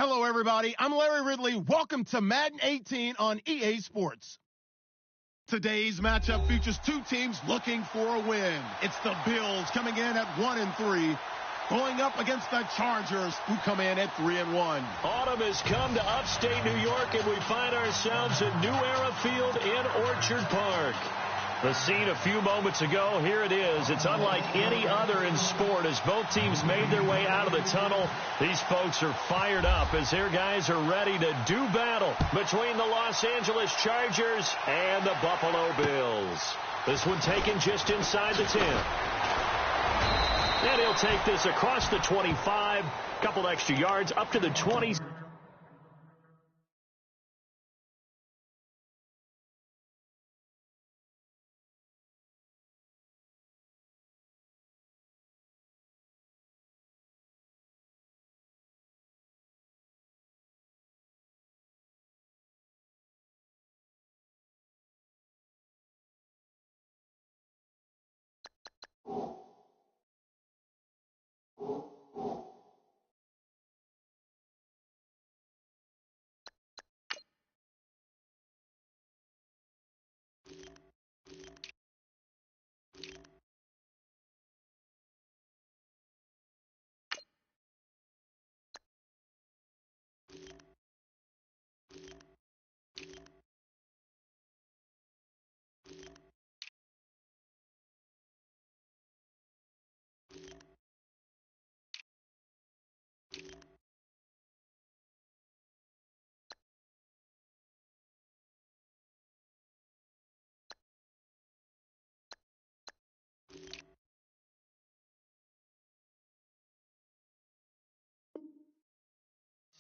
Hello, everybody. I'm Larry Ridley. Welcome to Madden 18 on EA Sports. Today's matchup features two teams looking for a win. It's the Bills coming in at 1-3, going up against the Chargers, who come in at 3-1. Autumn has come to upstate New York, and we find ourselves at New Era Field in Orchard Park. The scene a few moments ago, here it is. It's unlike any other in sport as both teams made their way out of the tunnel. These folks are fired up as their guys are ready to do battle between the Los Angeles Chargers and the Buffalo Bills. This one taken just inside the 10. And he'll take this across the 25, couple extra yards up to the 20.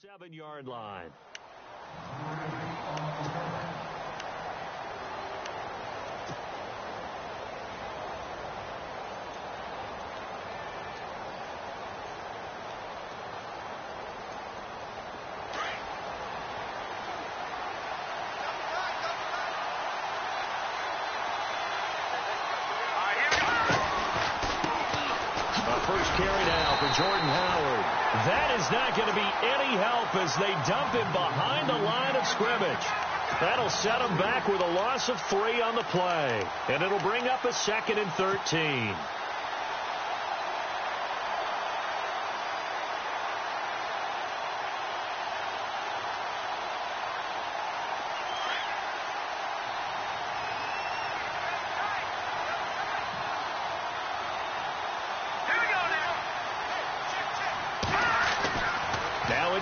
Seven-yard line. First carry now for Jordan Howard. That is not going to be any help as they dump him behind the line of scrimmage. That'll set him back with a loss of 3 on the play. And it'll bring up a 2nd and 13.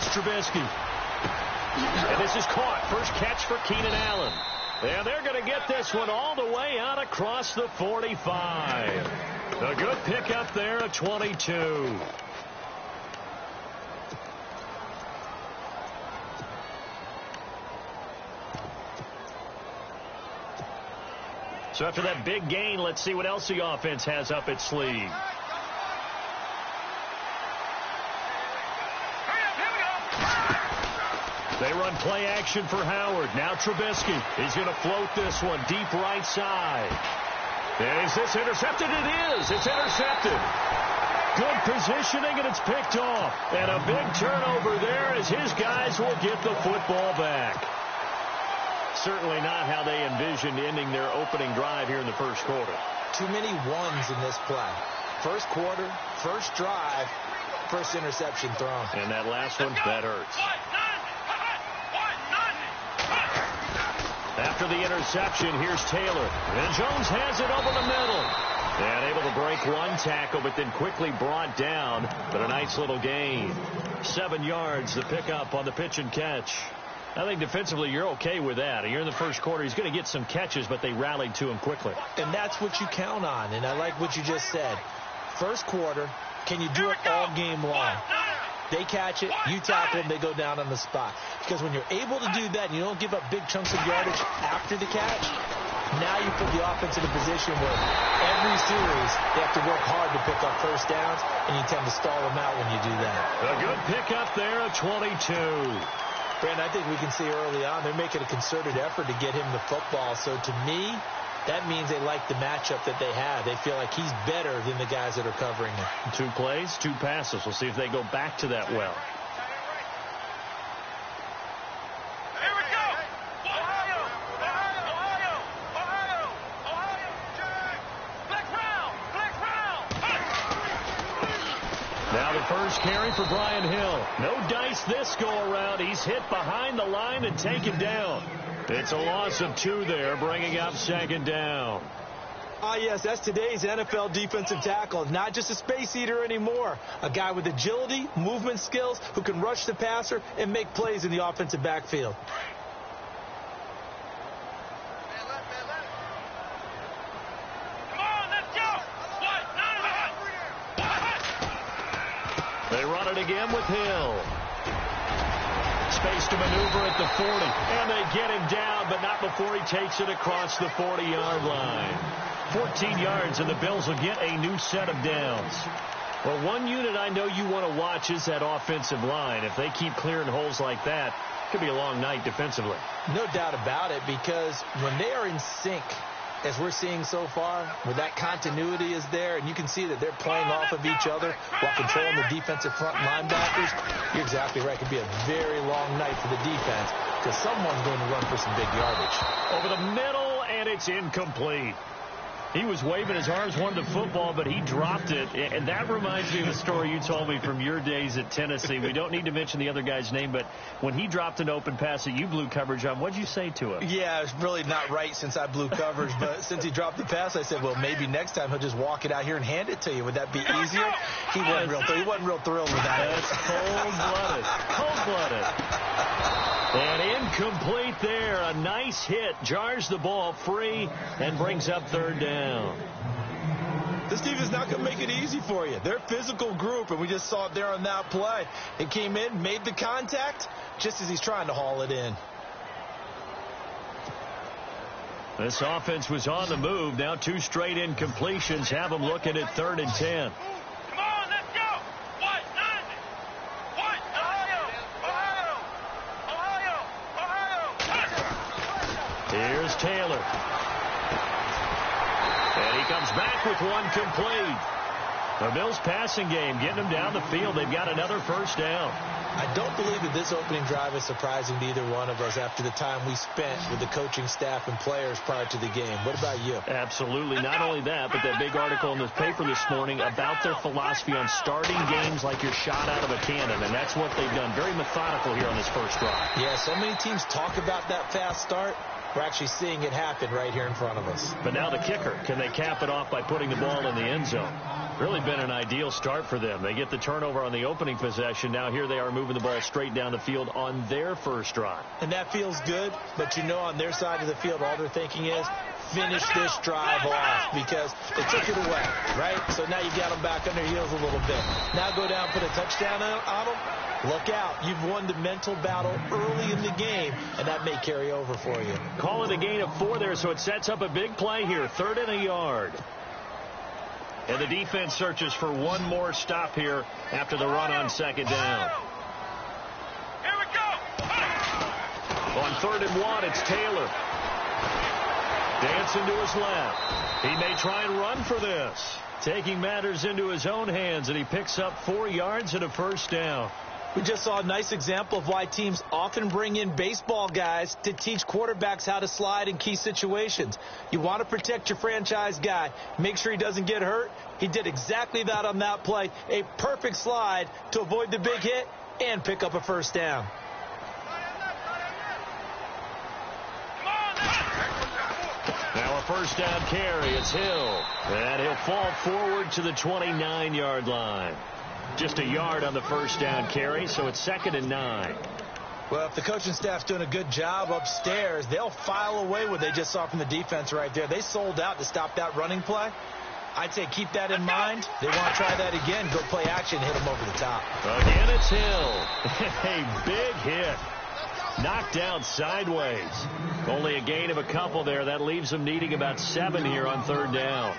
Trubisky. And this is caught. First catch for Keenan Allen. And they're going to get this one all the way out across the 45. A good pickup there at 22. So after that big gain, let's see what else the offense has up its sleeve. They run play action for Howard. Now Trubisky. He's going to float this one deep right side. Is this intercepted? It is. It's intercepted. Good positioning, and it's picked off. And a big turnover there as his guys will get the football back. Certainly not how they envisioned ending their opening drive here in the first quarter. Too many ones in this play. First quarter, first drive, first interception thrown. And that last one, that hurts. After the interception, here's Taylor. And Jones has it over the middle. And able to break one tackle, but then quickly brought down. But a nice little gain. 7 yards, the pickup on the pitch and catch. I think defensively you're okay with that. You're in the first quarter. He's going to get some catches, but they rallied to him quickly. And that's what you count on. And I like what you just said. First quarter, can you do it all game long? They catch it, you tackle them, they go down on the spot. Because when you're able to do that and you don't give up big chunks of yardage after the catch, now you put the offense in a position where every series they have to work hard to pick up first downs, and you tend to stall them out when you do that. A good pickup there at 22. Brandon, I think we can see early on they're making a concerted effort to get him the football. So to me, that means they like the matchup that they have. They feel like he's better than the guys that are covering him. 2 plays, 2 passes. We'll see if they go back to that well. first carry for Brian Hill. No dice this go-around. He's hit behind the line and taken down. It's a loss of 2 there, bringing up second down. Ah, yes, that's today's NFL defensive tackle. Not just a space eater anymore. A guy with agility, movement skills, who can rush the passer and make plays in the offensive backfield. They run it again with Hill. Space to maneuver at the 40. And they get him down, but not before he takes it across the 40-yard line. 14 yards, and the Bills will get a new set of downs. Well, one unit I know you want to watch is that offensive line. If they keep clearing holes like that, it could be a long night defensively. No doubt about it, because when they are in sync, as we're seeing so far, where that continuity is there, and you can see that they're playing off of each other while controlling the defensive front linebackers, you're exactly right. It could be a very long night for the defense because someone's going to run for some big yardage. Over the middle, and it's incomplete. He was waving his arms, wanted the football, but he dropped it. And that reminds me of a story you told me from your days at Tennessee. We don't need to mention the other guy's name, but when he dropped an open pass that you blew coverage on, what'd you say to him? Yeah, it's really not right since I blew coverage, but since he dropped the pass, I said, well, maybe next time he'll just walk it out here and hand it to you. Would that be easier? He wasn't real thrilled with that. That's cold-blooded. Cold-blooded. And incomplete there. A nice hit. Jars the ball free and brings up third down. This defense is not going to make it easy for you. They're a physical group, and we just saw it there on that play. It came in, made the contact, just as he's trying to haul it in. This offense was on the move. Now 2 straight incompletions have them looking at 3rd and 10. Here's Taylor. And he comes back with one complete. The Bills passing game getting them down the field. They've got another first down. I don't believe that this opening drive is surprising to either one of us after the time we spent with the coaching staff and players prior to the game. What about you? Absolutely. Not only that, but that big article in the paper this morning about their philosophy on starting games like you're shot out of a cannon, and that's what they've done. Very methodical here on this first drive. Yeah, so many teams talk about that fast start. We're actually seeing it happen right here in front of us. But now the kicker. Can they cap it off by putting the ball in the end zone? Really been an ideal start for them. They get the turnover on the opening possession. Now here they are moving the ball straight down the field on their first drive. And that feels good, but you know on their side of the field all they're thinking is finish this drive off because they took it away, right? So now you got them back on their heels a little bit. Now go down, put a touchdown on them. Look out. You've won the mental battle early in the game, and that may carry over for you. Call it a gain of 4 there, so it sets up a big play here. 3rd and a yard. And the defense searches for one more stop here after the run on 2nd down. Here we go. On 3rd and 1, it's Taylor. Dancing to his left. He may try and run for this. Taking matters into his own hands, and he picks up 4 yards and a first down. We just saw a nice example of why teams often bring in baseball guys to teach quarterbacks how to slide in key situations. You want to protect your franchise guy. Make sure he doesn't get hurt. He did exactly that on that play. A perfect slide to avoid the big hit and pick up a first down. Now a first down carry. It's Hill. And he'll fall forward to the 29-yard line. Just a yard on the first down carry, so it's 2nd and 9. Well, if the coaching staff's doing a good job upstairs, they'll file away what they just saw from the defense right there. They sold out to stop that running play. I'd say keep that in mind. They want to try that again. Go play action, hit them over the top. Again, it's Hill. A big hit. Knocked down sideways. Only a gain of a couple there. That leaves them needing about 7 here on 3rd down.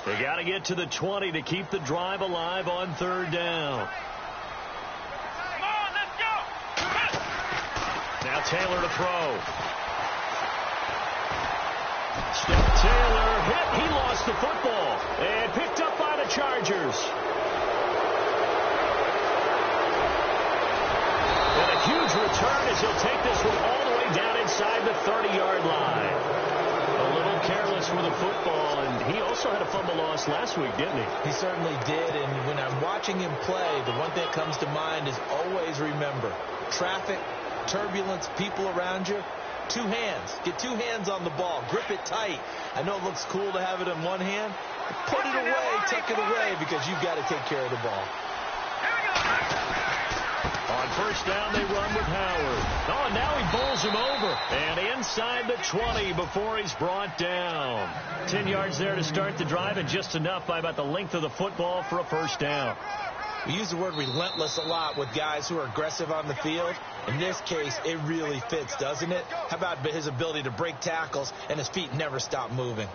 They got to get to the 20 to keep the drive alive on 3rd down. Come on, let's go. Now Taylor to throw. Step Taylor hit. He lost the football and picked up by the Chargers. And a huge return as he'll take this one all the way down inside the 30-yard line. A little careless with the football, and he also had a fumble loss last week, didn't he? He certainly did, and when I'm watching him play, the one thing that comes to mind is always remember, traffic, turbulence, people around you, two hands. Get two hands on the ball. Grip it tight. I know it looks cool to have it in one hand. Put it away, tuck it away, because you've got to take care of the ball. On first down, they run with Howard. Oh, now he bowls him over. And inside the 20 before he's brought down. 10 yards there to start the drive, and just enough by about the length of the football for a first down. We use the word relentless a lot with guys who are aggressive on the field. In this case, it really fits, doesn't it? How about his ability to break tackles and his feet never stop moving?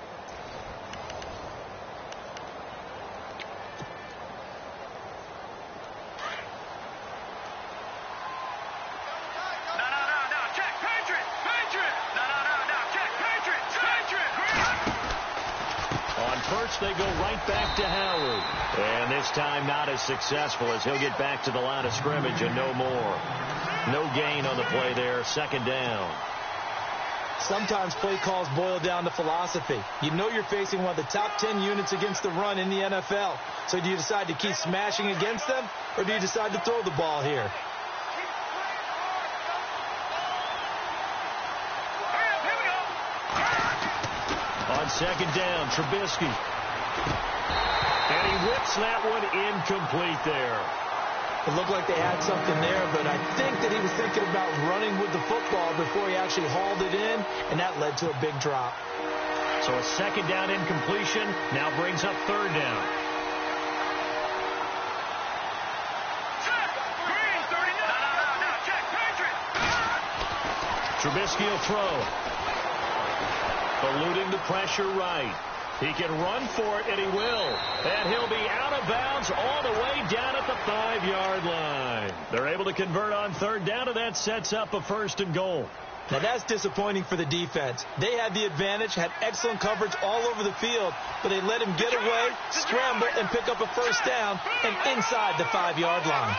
They go right back to Howard. And this time not as successful as he'll get back to the line of scrimmage and no more. No gain on the play there. Second down. Sometimes play calls boil down to philosophy. You know you're facing one of the top 10 units against the run in the NFL. So do you decide to keep smashing against them, or do you decide to throw the ball here? On second down, Trubisky. And he whips that one incomplete there. It looked like they had something there, but I think that he was thinking about running with the football before he actually hauled it in, and that led to a big drop. So a second down incompletion now brings up third down. Trubisky will throw. Eluding the pressure right. He can run for it, and he will. And he'll be out of bounds all the way down at the 5-yard line. They're able to convert on third down, and that sets up a first and goal. Now, that's disappointing for the defense. They had the advantage, had excellent coverage all over the field, but they let him get away, scramble, and pick up a first down, and inside the 5-yard line.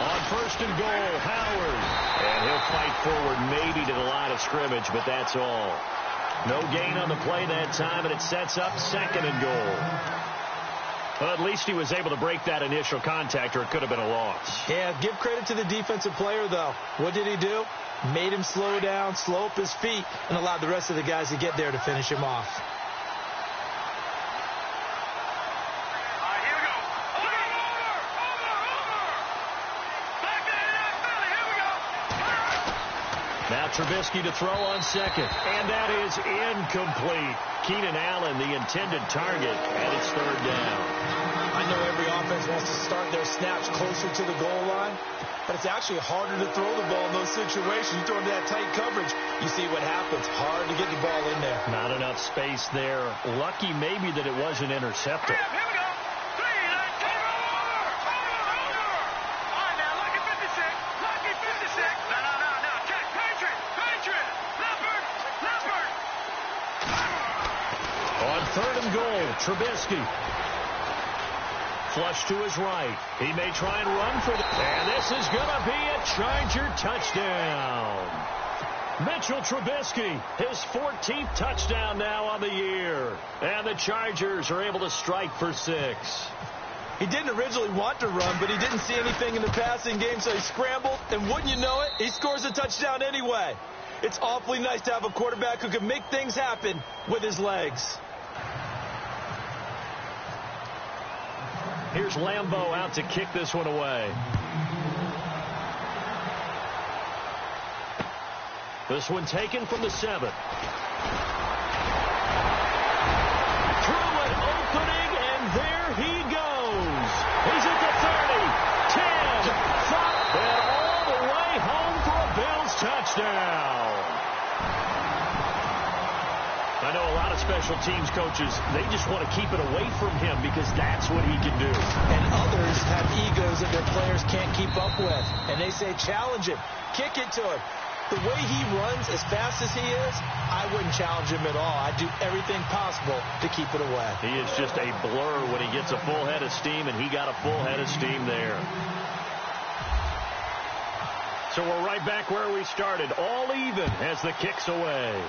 On first and goal, Howard. And he'll fight forward maybe to the line of scrimmage, but that's all. No gain on the play that time, and it sets up second and goal. Well, at least he was able to break that initial contact, or it could have been a loss. Yeah, give credit to the defensive player, though. What did he do? Made him slow down, slow up his feet, and allowed the rest of the guys to get there to finish him off. Now Trubisky to throw on second, and that is incomplete. Keenan Allen, the intended target, and it's third down. I know every offense wants to start their snaps closer to the goal line, but it's actually harder to throw the ball in those situations. You throw into that tight coverage, you see what happens. Hard to get the ball in there. Not enough space there. Lucky maybe that it wasn't intercepted. Third and goal, Trubisky. Flush to his right. He may try and run for the... And this is going to be a Charger touchdown. Mitchell Trubisky, his 14th touchdown now on the year. And the Chargers are able to strike for 6. He didn't originally want to run, but he didn't see anything in the passing game, so he scrambled. And wouldn't you know it, he scores a touchdown anyway. It's awfully nice to have a quarterback who can make things happen with his legs. Here's Lambeau out to kick this one away. This one taken from the 7. Through an opening, and there he goes. He's at the 30, 10, 5, and all the way home for a Bills touchdown. I know a lot of special teams coaches, they just want to keep it away from him because that's what he can do. And others have egos that their players can't keep up with. And they say, challenge him, kick it to him. The way he runs as fast as he is, I wouldn't challenge him at all. I'd do everything possible to keep it away. He is just a blur when he gets a full head of steam, and he got a full head of steam there. So we're right back where we started, all even as the kick's away.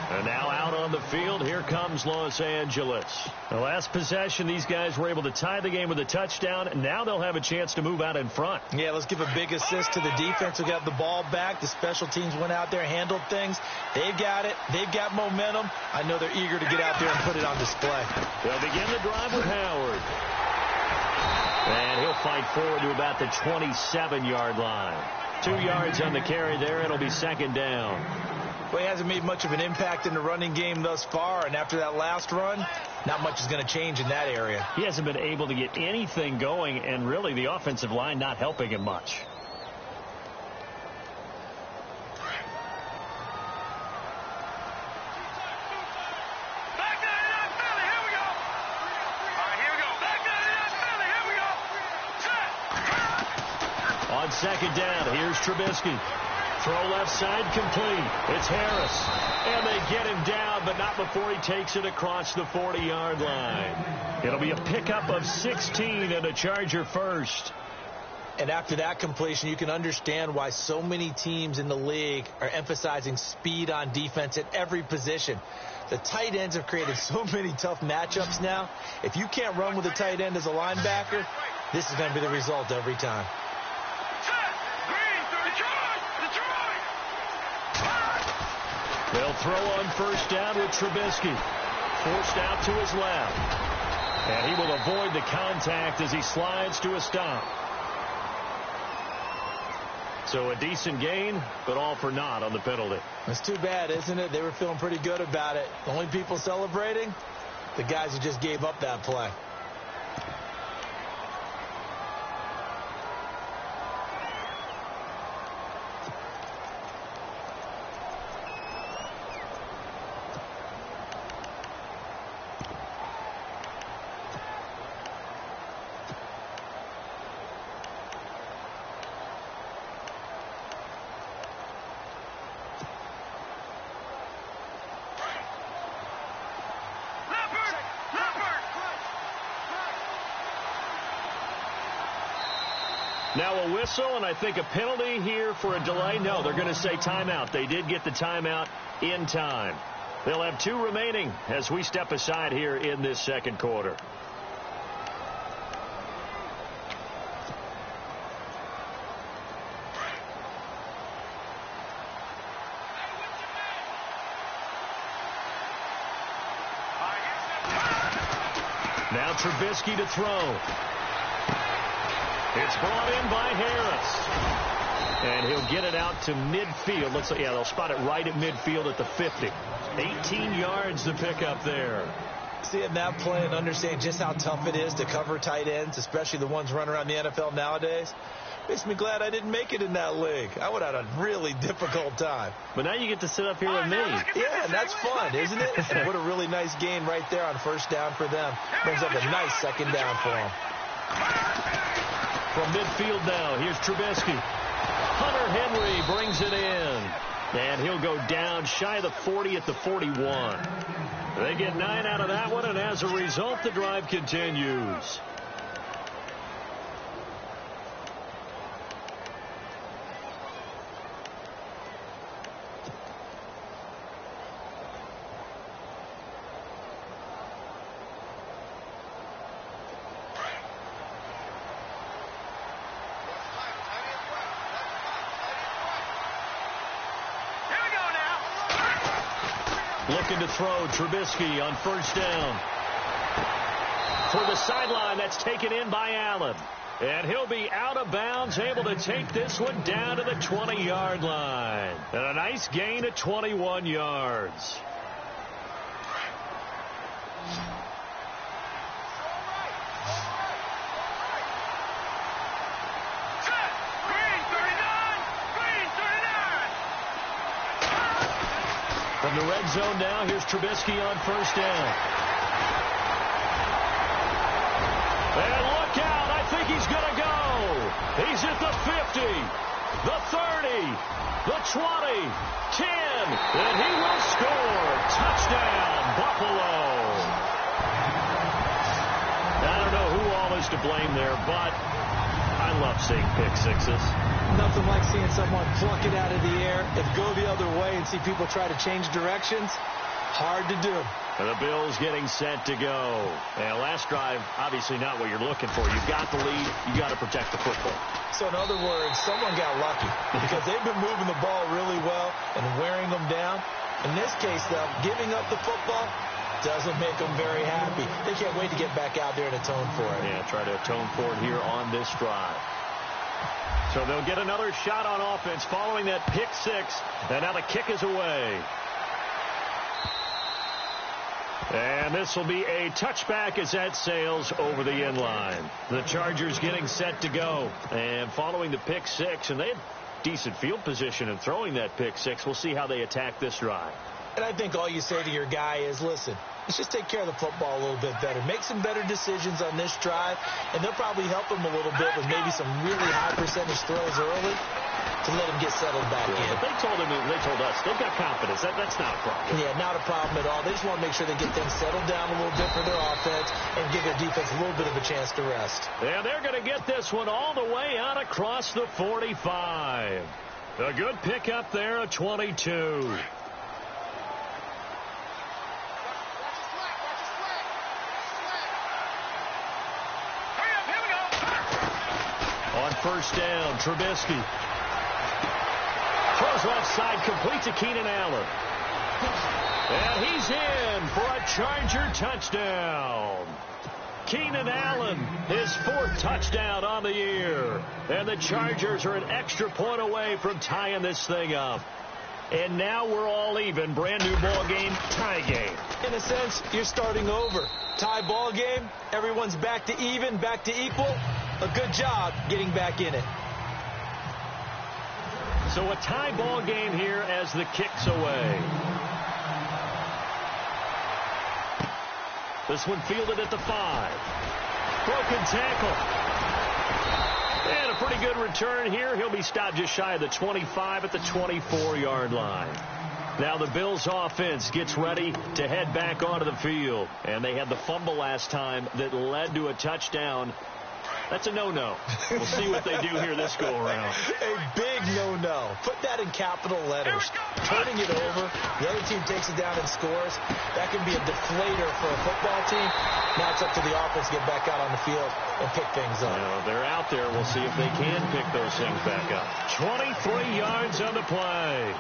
And now out on the field, here comes Los Angeles. The last possession, these guys were able to tie the game with a touchdown, and now they'll have a chance to move out in front. Yeah, let's give a big assist to the defense. We got the ball back. The special teams went out there, handled things. They've got it. They've got momentum. I know they're eager to get out there and put it on display. They'll begin the drive with Howard. And he'll fight forward to about the 27-yard line. 2 yards on the carry there. It'll be second down. Well, he hasn't made much of an impact in the running game thus far, and after that last run, not much is going to change in that area. He hasn't been able to get anything going, and really the offensive line not helping him much. On second down, here's Trubisky. Throw left side complete. It's Harris. And they get him down, but not before he takes it across the 40-yard line. It'll be a pickup of 16 and a Charger first. And after that completion, you can understand why so many teams in the league are emphasizing speed on defense at every position. The tight ends have created so many tough matchups now. If you can't run with a tight end as a linebacker, this is going to be the result every time. They'll throw on first down with Trubisky. Forced out to his left. And he will avoid the contact as he slides to a stop. So a decent gain, but all for naught on the penalty. It's too bad, isn't it? They were feeling pretty good about it. The only people celebrating, the guys who just gave up that play. Now a whistle, and I think a penalty here for a delay. No, they're going to say timeout. They did get the timeout in time. They'll have 2 remaining as we step aside here in this second quarter. Now Trubisky to throw. It's brought in by Harris. And he'll get it out to midfield. Looks like, yeah, they'll spot it right at midfield at the 50. 18 yards to pick up there. Seeing that play and understanding just how tough it is to cover tight ends, especially the ones running around the NFL nowadays, makes me glad I didn't make it in that league. I would have had a really difficult time. But now you get to sit up here with me. Yeah, and that's fun, isn't it? And what a really nice gain right there on first down for them. Brings up a nice second down for them. From midfield now, here's Trubisky. Hunter Henry brings it in. And he'll go down shy of the 40 at the 41. They get 9 out of that one, and as a result, the drive continues. Looking to throw, Trubisky on first down. For the sideline, that's taken in by Allen. And he'll be out of bounds, able to take this one down to the 20-yard line. And a nice gain of 21 yards. From the red zone now, here's Trubisky on first down. And look out, I think he's going to go. He's at the 50, the 30, the 20, 10, and he will score. Touchdown, Buffalo. I don't know who all is to blame there, but I love seeing pick sixes. Nothing like seeing someone pluck it out of the air and go the other way and see people try to change directions. Hard to do. And the Bills getting set to go. And last drive, obviously not what you're looking for. You've got the lead. You've got to protect the football. So in other words, someone got lucky because they've been moving the ball really well and wearing them down. In this case, though, giving up the football doesn't make them very happy. They can't wait to get back out there and atone for it. Yeah, try to atone for it here on this drive. So they'll get another shot on offense following that pick six. And now the kick is away. And this will be a touchback as that sails over the end line. The Chargers getting set to go. And following the pick six, and they had decent field position in throwing that pick six. We'll see how they attack this drive. And I think all you say to your guy is, listen, let's just take care of the football a little bit better. Make some better decisions on this drive, and they'll probably help him a little bit with maybe some really high percentage throws early to let him get settled back in. But they told us, they've got confidence. That's not a problem. Yeah, not a problem at all. They just want to make sure they get things settled down a little bit for their offense and give their defense a little bit of a chance to rest. Yeah, they're going to get this one all the way out across the 45. A good pickup there, a 22. On first down, Trubisky throws left side, complete to Keenan Allen. And he's in for a Charger touchdown. Keenan Allen, his fourth touchdown on the year. And the Chargers are an extra point away from tying this thing up. And now we're all even. Brand new ball game, tie game. In a sense, you're starting over. Tie ball game, everyone's back to even, back to equal. A good job getting back in it. So a tie ball game here as the kick's away. This one fielded at the 5. Broken tackle. And a pretty good return here. He'll be stopped just shy of the 25 at the 24-yard line. Now the Bills offense gets ready to head back onto the field. And they had the fumble last time that led to a touchdown. That's a no-no. We'll see what they do here this go-around. A big no-no. Put that in capital letters. Turning it over, the other team takes it down and scores. That can be a deflator for a football team. Now it's up to the offense to get back out on the field and pick things up. They're out there. We'll see if they can pick those things back up. 23 yards on the play.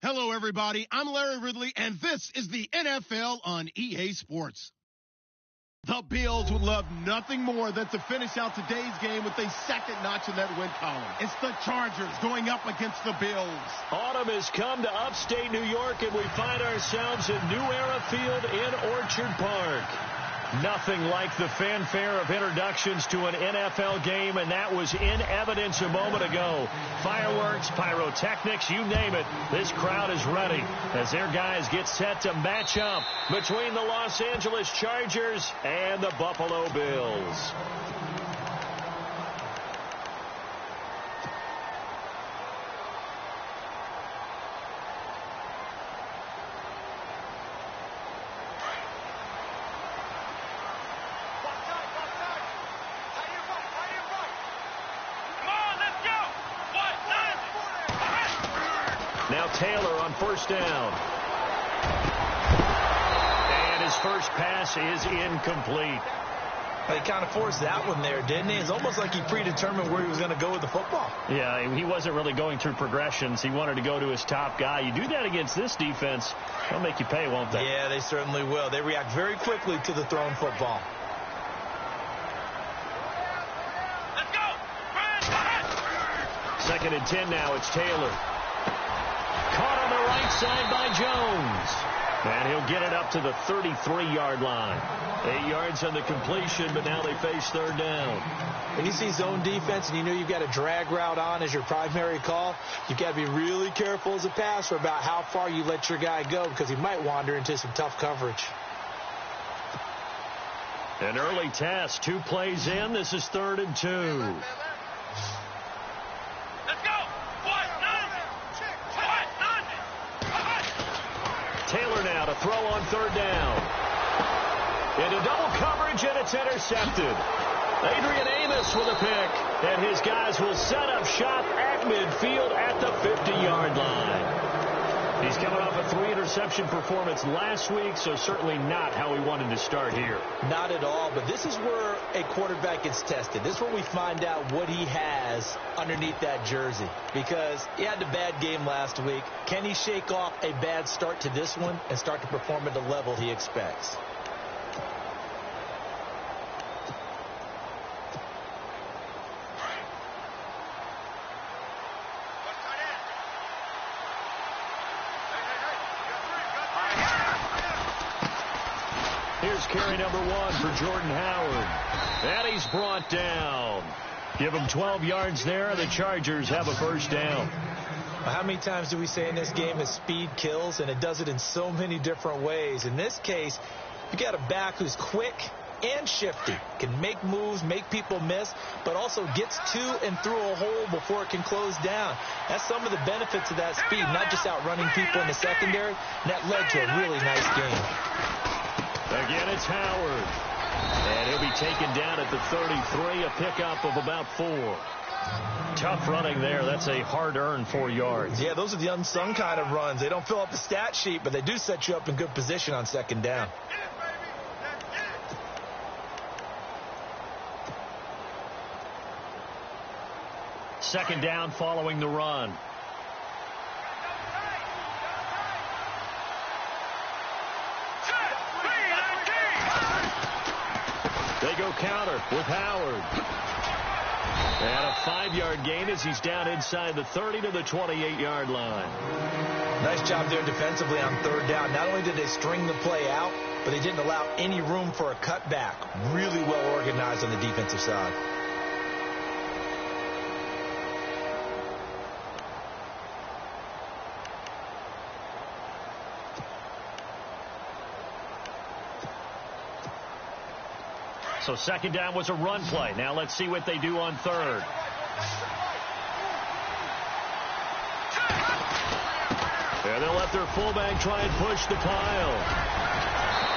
Hello, everybody. I'm Larry Ridley, and this is the NFL on EA Sports. The Bills would love nothing more than to finish out today's game with a second notch in that win column. It's the Chargers going up against the Bills. Autumn has come to upstate New York, and we find ourselves at New Era Field in Orchard Park. Nothing like the fanfare of introductions to an NFL game, and that was in evidence a moment ago. Fireworks, pyrotechnics, you name it. This crowd is ready as their guys get set to match up between the Los Angeles Chargers and the Buffalo Bills. Now Taylor on first down. And his first pass is incomplete. He kind of forced that one there, didn't he? It's almost like he predetermined where he was going to go with the football. Yeah, he wasn't really going through progressions. He wanted to go to his top guy. You do that against this defense, they'll make you pay, won't they? Yeah, they certainly will. They react very quickly to the thrown football. Let's go. Second and 10 now. It's Taylor. Caught on the right side by Jones. And he'll get it up to the 33-yard line. 8 yards on the completion, but now they face third down. When you see zone defense and you know you've got a drag route on as your primary call, you've got to be really careful as a passer about how far you let your guy go because he might wander into some tough coverage. An early test. 2 plays in. This is 3rd and 2. Taylor now to throw on third down. Into double coverage, and it's intercepted. Adrian Amos with a pick, and his guys will set up shop at midfield at the 50-yard line. He's coming off a 3-interception performance last week, so certainly not how he wanted to start here. Not at all, but this is where a quarterback gets tested. This is where we find out what he has underneath that jersey, because he had a bad game last week. Can he shake off a bad start to this one and start to perform at the level he expects? Here's carry number 1 for Jordan Howard. And he's brought down. Give him 12 yards there. The Chargers have a first down. How many times do we say in this game that speed kills, and it does it in so many different ways? In this case, you got a back who's quick and shifty, can make moves, make people miss, but also gets to and through a hole before it can close down. That's some of the benefits of that speed, not just outrunning people in the secondary. And that led to a really nice game. Again, it's Howard. And he'll be taken down at the 33, a pickup of about 4. Tough running there. That's a hard-earned 4 yards. Yeah, those are the unsung kind of runs. They don't fill up the stat sheet, but they do set you up in good position on second down. Second down following the run. They go counter with Howard. And a 5-yard gain as he's down inside the 30 to the 28-yard line. Nice job there defensively on third down. Not only did they string the play out, but they didn't allow any room for a cutback. Really well organized on the defensive side. So second down was a run play. Now let's see what they do on third. And they'll let their fullback try and push the pile.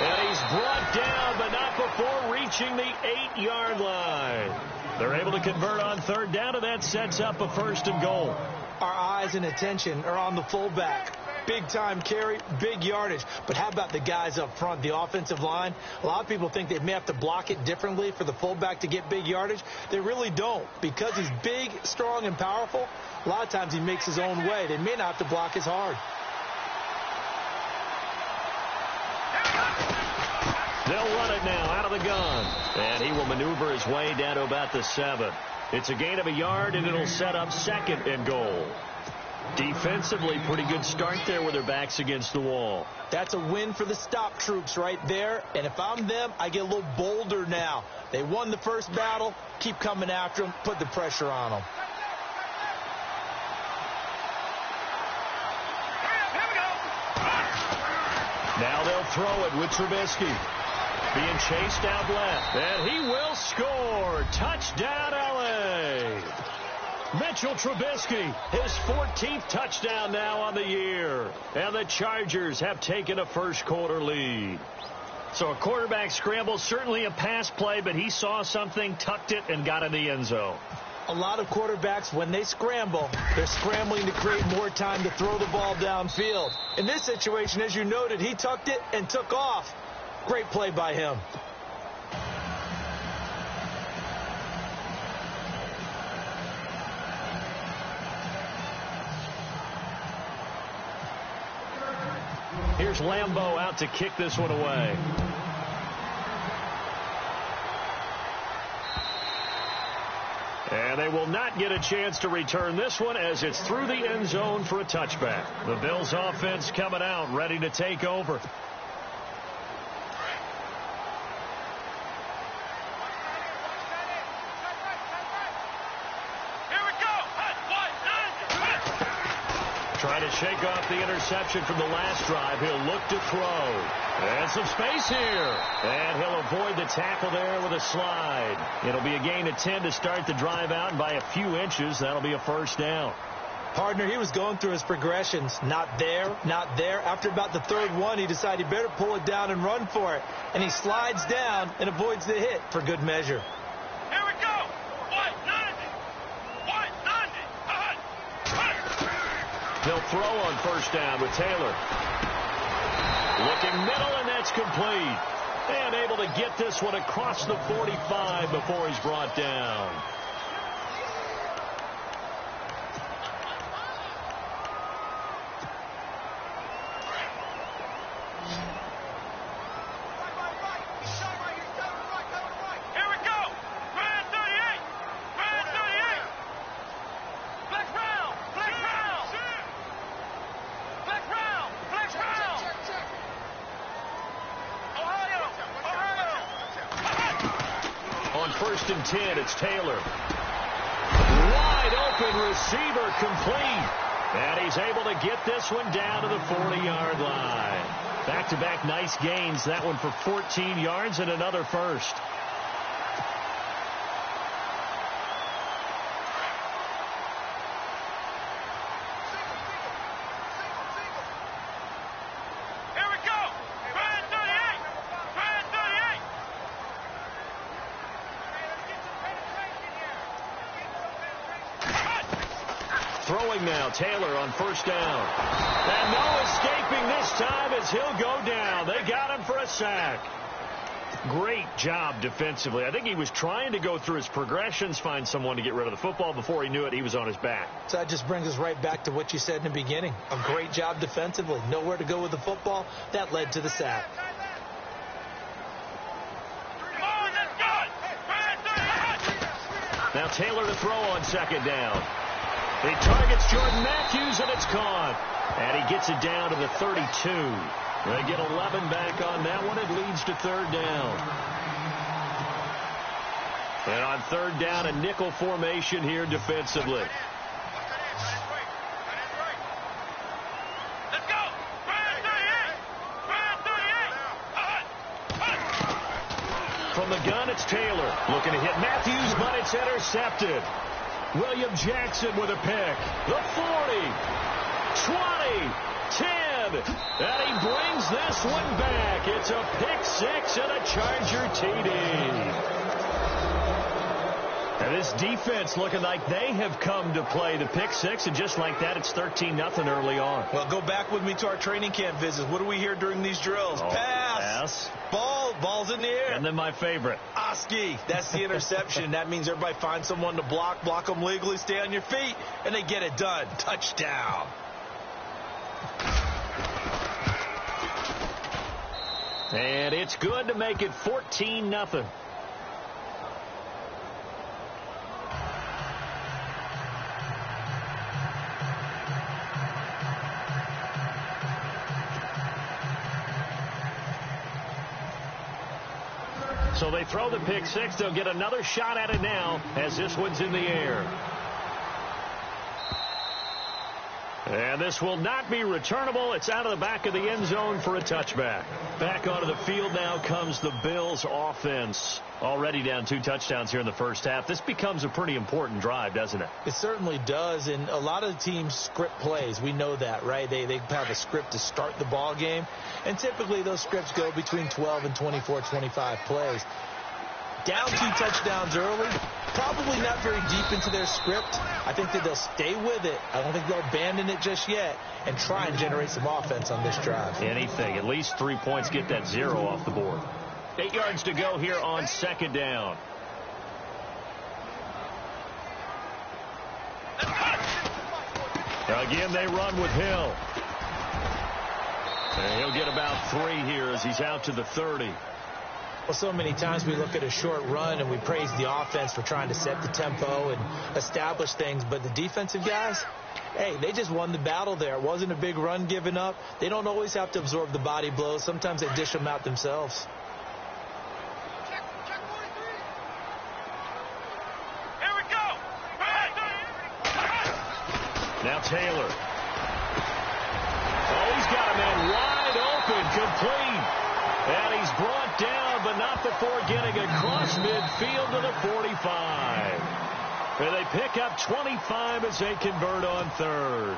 And he's brought down, but not before reaching the 8-yard line. They're able to convert on third down, and that sets up a 1st and goal. Our eyes and attention are on the fullback. Big-time carry, big yardage. But how about the guys up front, the offensive line? A lot of people think they may have to block it differently for the fullback to get big yardage. They really don't. Because he's big, strong, and powerful, a lot of times he makes his own way. They may not have to block as hard. They'll run it now out of the gun. And he will maneuver his way down to about the 7. It's a gain of a yard, and it'll set up 2nd and goal. Defensively, pretty good start there with their backs against the wall. That's a win for the stop troops right there. And if I'm them, I get a little bolder now. They won the first battle. Keep coming after them. Put the pressure on them. Now they'll throw it with Trubisky. Being chased out left. And he will score. Touchdown, L.A. Mitchell Trubisky, his 14th touchdown now on the year. And the Chargers have taken a first-quarter lead. So a quarterback scramble, certainly a pass play, but he saw something, tucked it, and got in the end zone. A lot of quarterbacks, when they scramble, they're scrambling to create more time to throw the ball downfield. In this situation, as you noted, he tucked it and took off. Great play by him. Here's Lambeau out to kick this one away. And they will not get a chance to return this one as it's through the end zone for a touchback. The Bills offense coming out, ready to take over. Trying to shake off the interception from the last drive. He'll look to throw. And some space here. And he'll avoid the tackle there with a slide. It'll be a gain of 10 to start the drive out, and by a few inches, that'll be a first down. Partner, he was going through his progressions. Not there, not there. After about the third one, he decided he better pull it down and run for it. And he slides down and avoids the hit for good measure. Here we go. 190. He'll throw on first down with Taylor. Looking middle, and that's complete. And able to get this one across the 45 before he's brought down. First and 10, it's Taylor. Wide open receiver complete. And he's able to get this one down to the 40-yard line. Back-to-back nice gains. That one for 14 yards and another first. Throwing now, Taylor on first down. And no escaping this time as he'll go down. They got him for a sack. Great job defensively. I think he was trying to go through his progressions, find someone to get rid of the football. Before he knew it, he was on his back. So that just brings us right back to what you said in the beginning. A great job defensively. Nowhere to go with the football. That led to the sack. Now Taylor to throw on second down. He targets Jordan Matthews, and it's caught. And he gets it down to the 32. They get 11 back on that one. It leads to third down. And on third down, a nickel formation here defensively. Let's go. From the gun, it's Taylor. Looking to hit Matthews, but it's intercepted. William Jackson with a pick. The 40, 20, 10. And he brings this one back. It's a pick six and a Charger TD. And this defense looking like they have come to play the pick six, and just like that, it's 13-0 early on. Well, go back with me to our training camp visits. What do we hear during these drills? Pass. Ball's in the air. And then my favorite. Oski. That's the interception. That means everybody finds someone to block them legally, stay on your feet, and they get it done. Touchdown. And it's good to make it 14-0. So they throw the pick six. They'll get another shot at it now as this one's in the air. And this will not be returnable. It's out of the back of the end zone for a touchback. Back onto the field now comes the Bills offense. Already down 2 touchdowns here in the first half. This becomes a pretty important drive, doesn't it? It certainly does, and a lot of the teams script plays. We know that, right? They have a script to start the ball game, and typically those scripts go between 12 and 24, 25 plays. Down 2 touchdowns early, probably not very deep into their script. I think that they'll stay with it. I don't think they'll abandon it just yet and try and generate some offense on this drive. Anything. At least 3 points, get that 0 off the board. 8 yards to go here on second down. Again, they run with Hill. And he'll get about 3 here as he's out to the 30. Well, so many times we look at a short run and we praise the offense for trying to set the tempo and establish things. But the defensive guys, hey, they just won the battle there. It wasn't a big run given up. They don't always have to absorb the body blows. Sometimes they dish them out themselves. Here we go. Now Taylor. Oh, he's got a man wide open, complete. And he's brought down, but not before getting across midfield to the 45. And they pick up 25 as they convert on third.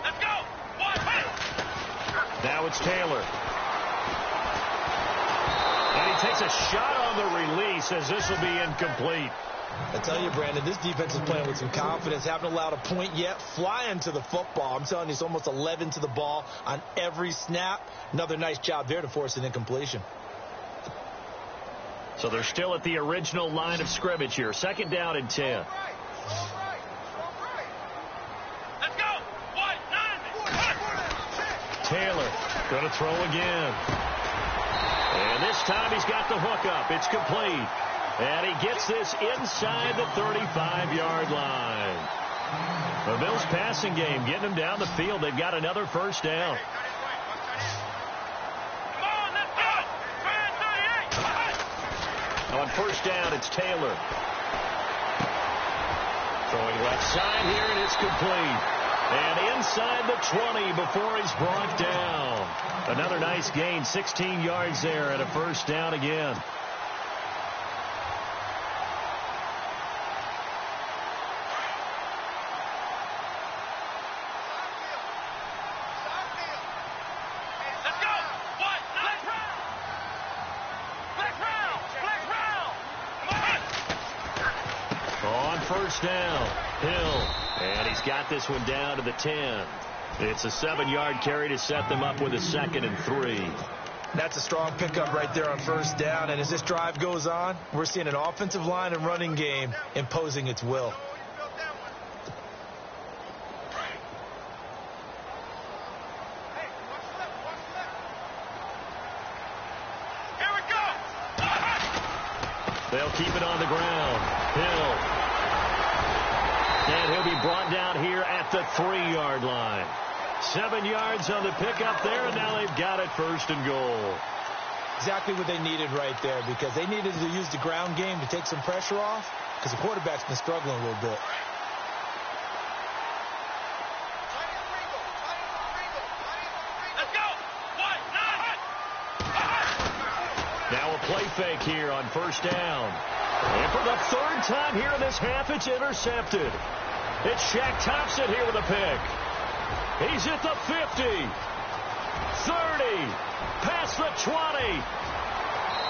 Let's go. Now it's Taylor. And he takes a shot on the release as this will be incomplete. I tell you, Brandon, this defense is playing with some confidence. Haven't allowed a point yet. Flying to the football. I'm telling you, it's almost 11 to the ball on every snap. Another nice job there to force an incompletion. So they're still at the original line of scrimmage here. Second down and 10. Let's go. 1-9. Taylor going to throw again. And this time he's got the hook up. It's complete. And he gets this inside the 35-yard line. The Bills passing game getting them down the field. They've got another first down. Come on, let's go. 38. On first down, it's Taylor. Throwing left side here, and it's complete. And inside the 20 before he's brought down. Another nice gain, 16 yards there, and a first down again. First down, Hill, and he's got this one down to the 10. It's a 7-yard carry to set them up with a 2nd and 3. That's a strong pickup right there on first down, and as this drive goes on, we're seeing an offensive line and running game imposing its will. Here we go. They'll keep it on the ground. Hill. And he'll be brought down here at the 3-yard line. 7 yards on the pickup there, and now they've got it first and goal. Exactly what they needed right there, because they needed to use the ground game to take some pressure off, because the quarterback's been struggling a little bit. Let's go. 1-9. Now a play fake here on first down. And for the 3rd time here in this half, it's intercepted. It's Shaq Thompson here with a pick. He's at the 50, 30, past the 20.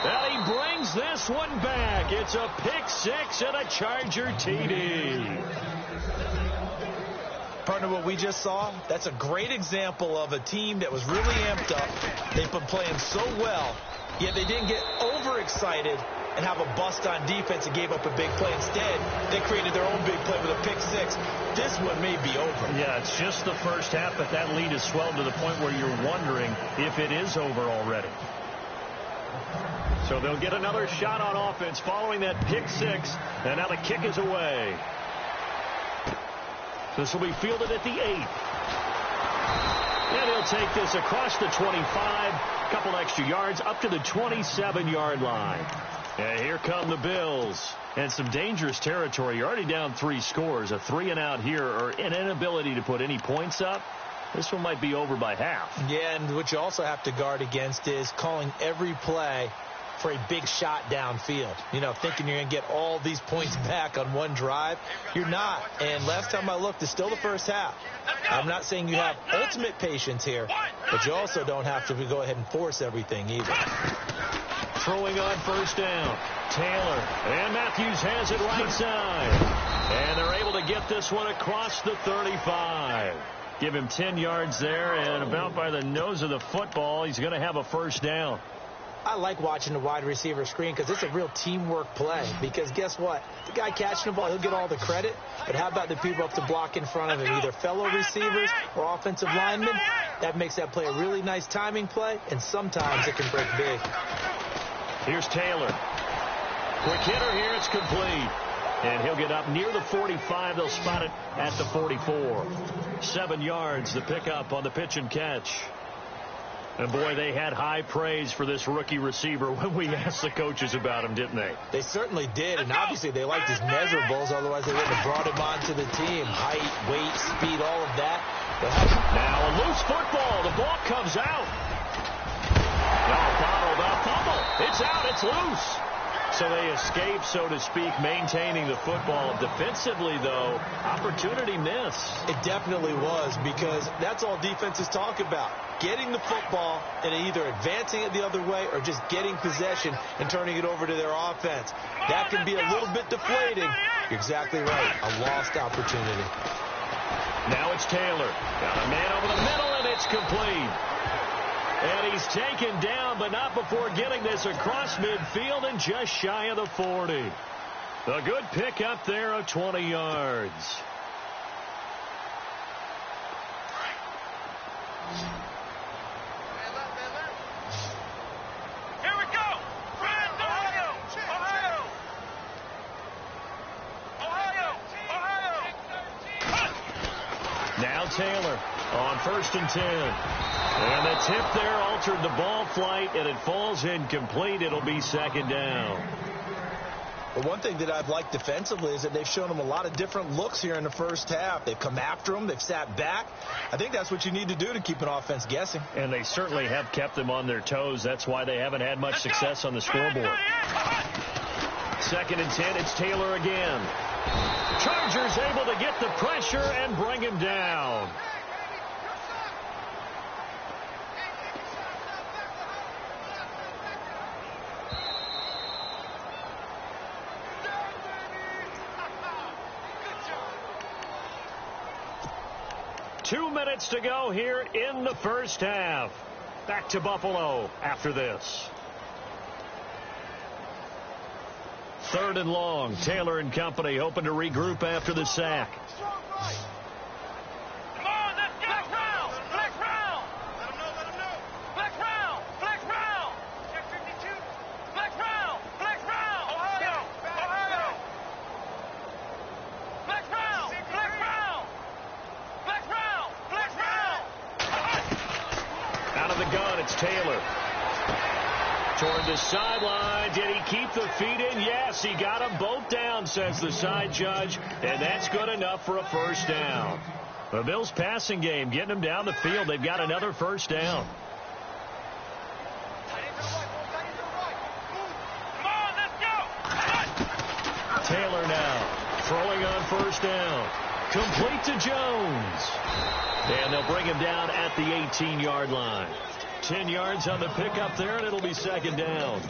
And he brings this one back. It's a pick 6 and a Charger TD. Partner, what we just saw, that's a great example of a team that was really amped up. They've been playing so well, yet they didn't get overexcited and have a bust on defense and gave up a big play. Instead, they created their own big play with a pick six. This one may be over. Yeah, it's just the first half, but that lead has swelled to the point where you're wondering if it is over already. So they'll get another shot on offense following that pick six, and now the kick is away. This will be fielded at the 8. And he'll take this across the 25, a couple extra yards, up to the 27-yard line. And here come the Bills. And some dangerous territory. You're already down 3 scores. A 3-and-out here, or an inability to put any points up. This one might be over by half. Yeah, and what you also have to guard against is calling every play for a big shot downfield. You know, thinking you're going to get all these points back on one drive. You're not. And last time I looked, it's still the first half. I'm not saying you have ultimate patience here, but you also don't have to go ahead and force everything either. Throwing on first down. Taylor. And Matthews has it right side. And they're able to get this one across the 35. Give him 10 yards there, and about by the nose of the football, he's going to have a first down. I like watching the wide receiver screen because it's a real teamwork play. Because guess what? The guy catching the ball, he'll get all the credit. But how about the people up to block in front of him, either fellow receivers or offensive linemen? That makes that play a really nice timing play, and sometimes it can break big. Here's Taylor. Quick hitter here. It's complete. And he'll get up near the 45. They'll spot it at the 44. 7 yards, the pickup on the pitch and catch. And, boy, they had high praise for this rookie receiver when we asked the coaches about him, didn't they? They certainly did, and obviously they liked his measurables. Otherwise, they wouldn't have brought him onto the team. Height, weight, speed, all of that. Now a loose football. The ball comes out. Bottled up. Fumble. It's out. It's loose. So they escape, so to speak, maintaining the football. Defensively, though, opportunity miss. It definitely was, because that's all defenses talk about. Getting the football and either advancing it the other way or just getting possession and turning it over to their offense. That can be a little bit deflating. You're exactly right. A lost opportunity. Now it's Taylor. Got a man over the middle, and it's complete. And he's taken down, but not before getting this across midfield and just shy of the 40. A good pickup there of 20 yards. Here we go. Ohio. Ohio. Ohio. Ohio. Now Taylor on 1st and 10. And the tip there altered the ball flight, and it falls incomplete. It'll be 2nd down. But one thing that I've liked defensively is that they've shown them a lot of different looks here in the first half. They've come after them. They've sat back. I think that's what you need to do to keep an offense guessing. And they certainly have kept them on their toes. That's why they haven't had much success on the scoreboard. 2nd and 10. It's Taylor again. Chargers able to get the pressure and bring him down. Two minutes to go here in the first half. Back to Buffalo after this. 3rd and long. Taylor and company hoping to regroup after the sack. Come on, let's get it. Flex round. Let him know. Flex round. Check 52. Flex round. Ohio. Flex round. Out of the gun, it's Taylor. Toward the sideline. Did he keep the feet in? Yes, he got them both down, says the side judge. And that's good enough for a first down. The Bills' passing game, getting them down the field. They've got another first down. Come on, let's go. Taylor now throwing on first down. Complete to Jones. And they'll bring him down at the 18-yard line. 10 yards on the pickup there, and it'll be 2nd down.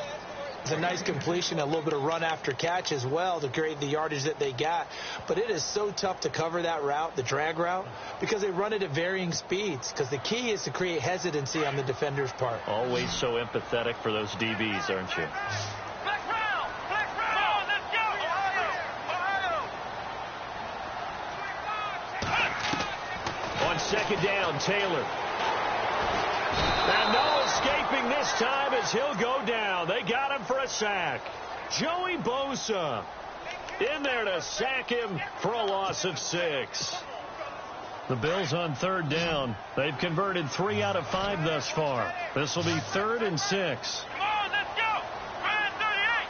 It's a nice completion, a little bit of run after catch as well to create the yardage that they got. But it is so tough to cover that route, the drag route, because they run it at varying speeds. Because the key is to create hesitancy on the defender's part. Always so empathetic for those DBs, aren't you? Flex round. second down. Taylor. And no escaping this time as he'll go down. They got him for a sack. Joey Bosa in there to sack him for a loss of 6. The Bills on third down. They've converted 3 out of 5 thus far. This will be 3rd and 6. Come on, let's go. Ryan 38.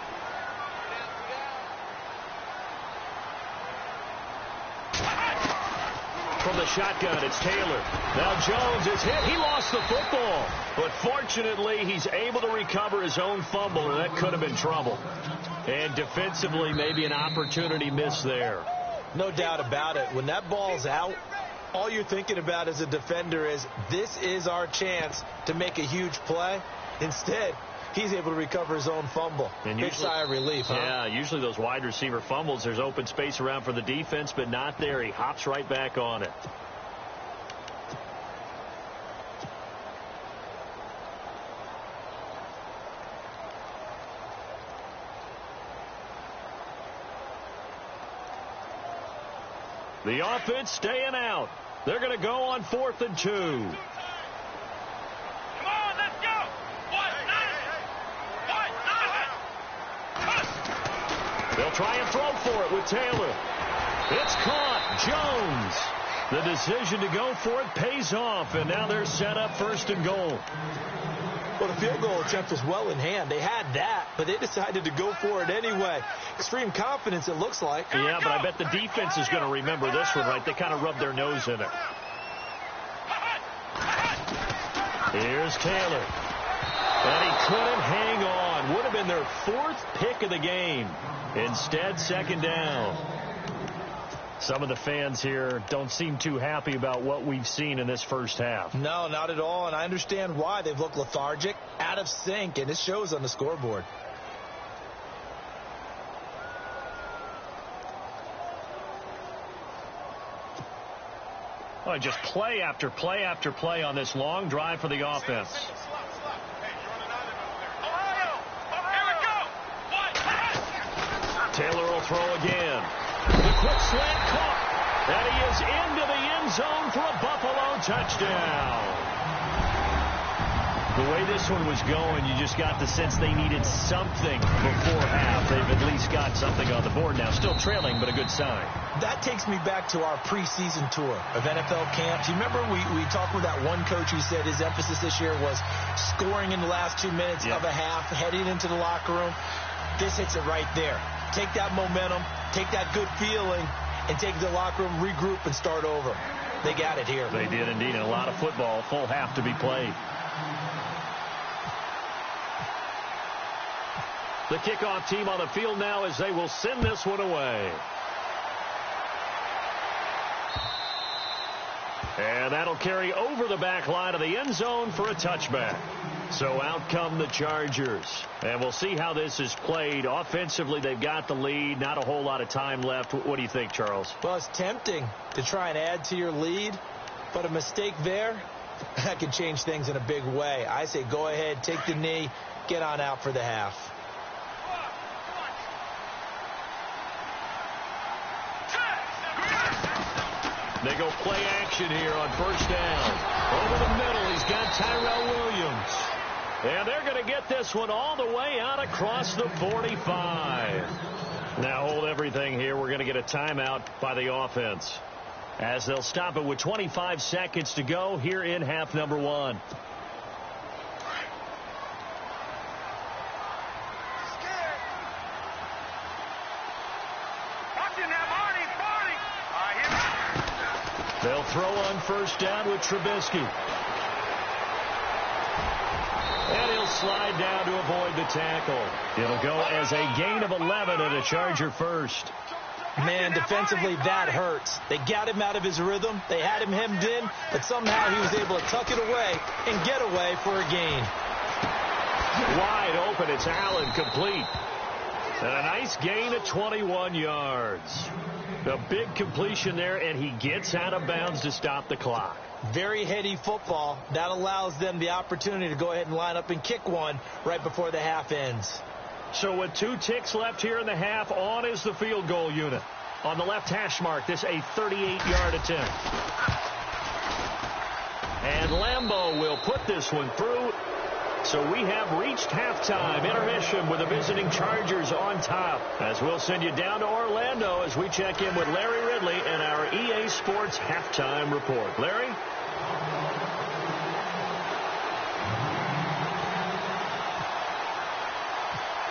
From the shotgun, it's Taylor. Now Jones is hit. He lost the football. But fortunately, he's able to recover his own fumble, and that could have been trouble. And defensively, maybe an opportunity missed there. No doubt about it. When that ball's out, all you're thinking about as a defender is, this is our chance to make a huge play. Instead, he's able to recover his own fumble. And big sigh of relief, huh? Yeah, usually those wide receiver fumbles, there's open space around for the defense, but not there. He hops right back on it. The offense staying out. They're going to go on 4th and 2. Come on, let's go. They'll try and throw for it with Taylor. It's caught. Jones. The decision to go for it pays off, and now they're set up 1st and goal. Well, the field goal attempt was well in hand. They had that, but they decided to go for it anyway. Extreme confidence, it looks like. Yeah, but I bet the defense is going to remember this one, right? They kind of rubbed their nose in it. Here's Taylor. And he couldn't hang on. Would have been their 4th pick of the game. Instead, 2nd down. Some of the fans here don't seem too happy about what we've seen in this first half. No, not at all, and I understand why. They've looked lethargic, out of sync, and it shows on the scoreboard. Well, just play after play after play on this long drive for the offense. Taylor will throw again. The quick slant caught. And he is into the end zone for a Buffalo touchdown. The way this one was going, you just got the sense they needed something before half. They've at least got something on the board now. Still trailing, but a good sign. That takes me back to our preseason tour of NFL camps. You remember we talked with that one coach who said his emphasis this year was scoring in the last 2 minutes of a half, heading into the locker room. This hits it right there. Take that momentum, take that good feeling, and take the locker room, regroup, and start over. They got it here. They did indeed, and a lot of football, full half to be played. The kickoff team on the field now as they will send this one away. And that'll carry over the back line of the end zone for a touchback. So out come the Chargers. And we'll see how this is played. Offensively, they've got the lead. Not a whole lot of time left. What do you think, Charles? Well, it's tempting to try and add to your lead. But a mistake there, that can change things in a big way. I say go ahead, take the knee, get on out for the half. They go play action here on 1st down. Over the middle, he's got Tyrell Williams. And they're going to get this one all the way out across the 45. Now hold everything here. We're going to get a timeout by the offense, as they'll stop it with 25 seconds to go here in half number 1. They'll throw on 1st down with Trubisky. And he'll slide down to avoid the tackle. It'll go as a gain of 11 and a Charger first. Man, defensively, that hurts. They got him out of his rhythm. They had him hemmed in, but somehow he was able to tuck it away and get away for a gain. Wide open. It's Allen, complete. And a nice gain of 21 yards. A big completion there, and he gets out of bounds to stop the clock. Very heady football. That allows them the opportunity to go ahead and line up and kick one right before the half ends. So with 2 ticks left here in the half, on is the field goal unit. On the left hash mark, this a 38-yard attempt. And Lambeau will put this one through. So we have reached halftime intermission with the visiting Chargers on top. As we'll send you down to Orlando as we check in with Larry Ridley and our EA Sports halftime report. Larry?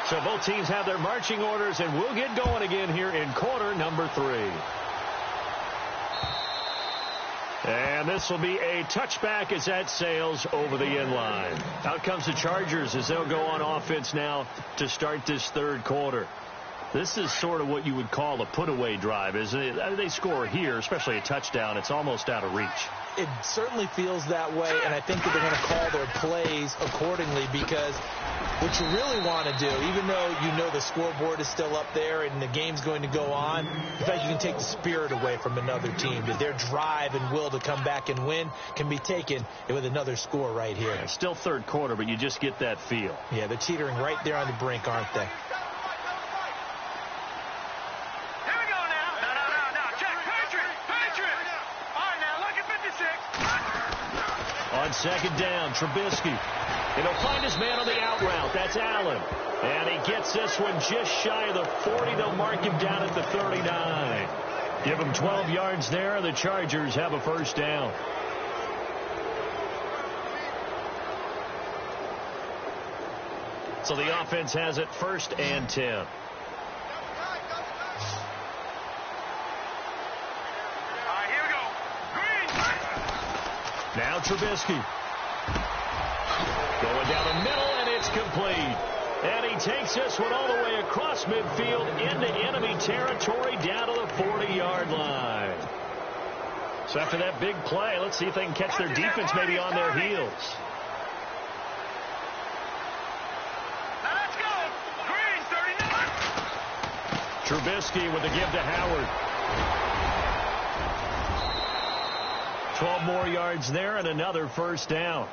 So both teams have their marching orders, and we'll get going again here in quarter number 3. And this will be a touchback as that sails over the end line. Out comes the Chargers as they'll go on offense now to start this third quarter. This is sort of what you would call a put-away drive, isn't it? They score here, especially a touchdown. It's almost out of reach. It certainly feels that way, and I think that they're going to call their plays accordingly, because what you really want to do, even though you know the scoreboard is still up there and the game's going to go on, in fact, you can take the spirit away from another team. That their drive and will to come back and win can be taken with another score right here. Yeah, still third quarter, but you just get that feel. Yeah, they're teetering right there on the brink, aren't they? On second down, Trubisky. And he'll find his man on the out route. That's Allen. And he gets this one just shy of the 40. They'll mark him down at the 39. Give him 12 yards there. The Chargers have a first down. So the offense has it first and 10. Now Trubisky. Going down the middle, and it's complete. And he takes this one all the way across midfield into enemy territory down to the 40-yard line. So after that big play, let's see if they can catch their defense maybe on their heels. Now let's go. Green, 39. Trubisky with the give to Howard. 12 more yards there and another first down.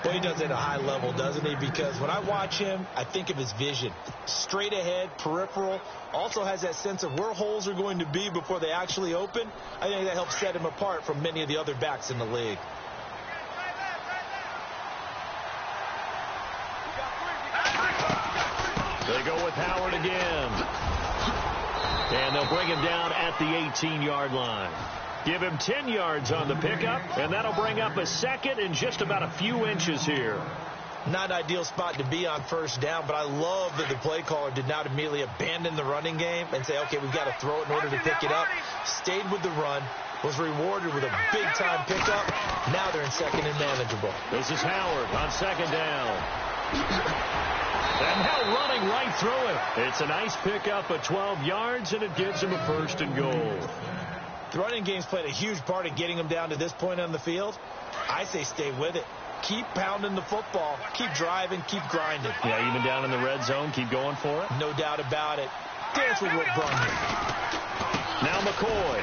Well, he does it at a high level, doesn't he? Because when I watch him, I think of his vision. Straight ahead, peripheral. Also has that sense of where holes are going to be before they actually open. I think that helps set him apart from many of the other backs in the league. They go with Howard again. And they'll bring him down at the 18-yard line. Give him 10 yards on the pickup, and that'll bring up a second and just about a few inches here. Not an ideal spot to be on first down, but I love that the play caller did not immediately abandon the running game and say, okay, we've got to throw it in order to pick it up. Stayed with the run, was rewarded with a big-time pickup. Now they're in second and manageable. This is Howard on second down. And now running right through it. It's a nice pickup of 12 yards, and it gives him a first and goal. The running game's played a huge part in getting them down to this point on the field. I say stay with it. Keep pounding the football. Keep driving. Keep grinding. Yeah, even down in the red zone, keep going for it. No doubt about it. Dance with what brought you. Now McCoy.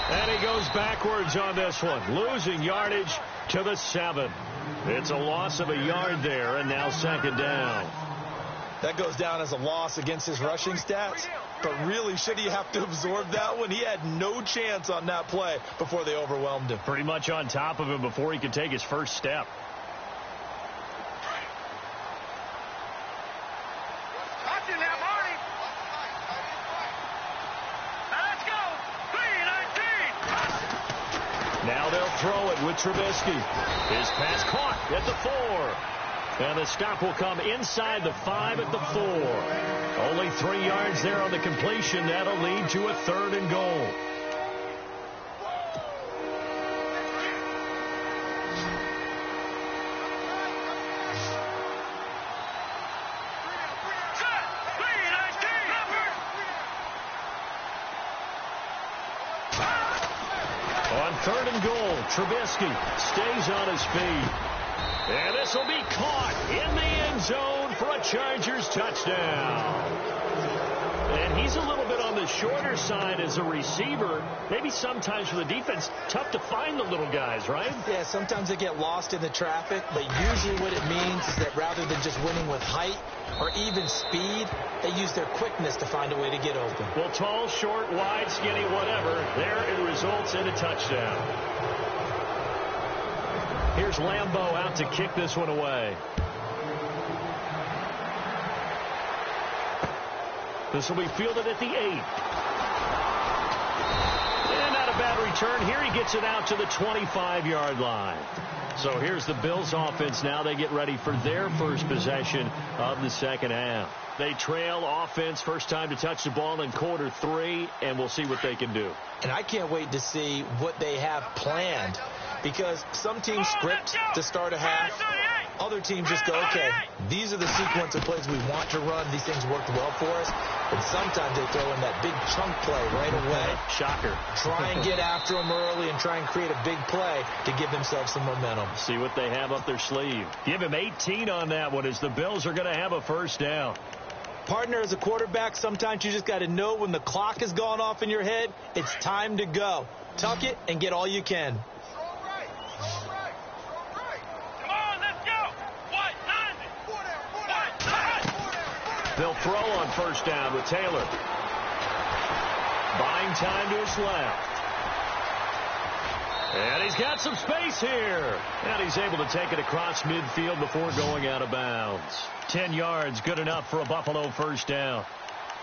And he goes backwards on this one. Losing yardage to the 7. It's a loss of a yard there, and now second down. That goes down as a loss against his rushing stats. But really, should he have to absorb that one? He had no chance on that play before they overwhelmed him. Pretty much on top of him before he could take his first step. Now they'll throw it with Trubisky. His pass caught at the 4. And the stop will come inside the 5 at the 4. Only 3 yards there on the completion. That'll lead to a third and goal. On third and goal, Trubisky stays on his feet. And this will be caught in the end zone for a Chargers touchdown. And he's a little bit on the shorter side as a receiver. Maybe sometimes for the defense, tough to find the little guys, right? Yeah, sometimes they get lost in the traffic, but usually what it means is that rather than just winning with height or even speed, they use their quickness to find a way to get open. Well, tall, short, wide, skinny, whatever, there it results in a touchdown. Here's Lambeau out to kick this one away. This will be fielded at the 8. And not a bad return. Here he gets it out to the 25-yard line. So here's the Bills offense now. They get ready for their first possession of the second half. They trail offense, first time to touch the ball in quarter 3, and we'll see what they can do. And I can't wait to see what they have planned, because some teams script to start a half. Other teams just go, okay, these are the sequence of plays we want to run. These things worked well for us. But sometimes they throw in that big chunk play right away. Shocker. Try and get after them early and try and create a big play to give themselves some momentum. See what they have up their sleeve. Give him 18 on that one, as the Bills are going to have a first down. Partner, as a quarterback, sometimes you just got to know when the clock has gone off in your head, it's time to go. Tuck it and get all you can. They'll throw on first down with Taylor. Buying time to his left. And he's got some space here. And he's able to take it across midfield before going out of bounds. 10 yards, good enough for a Buffalo first down.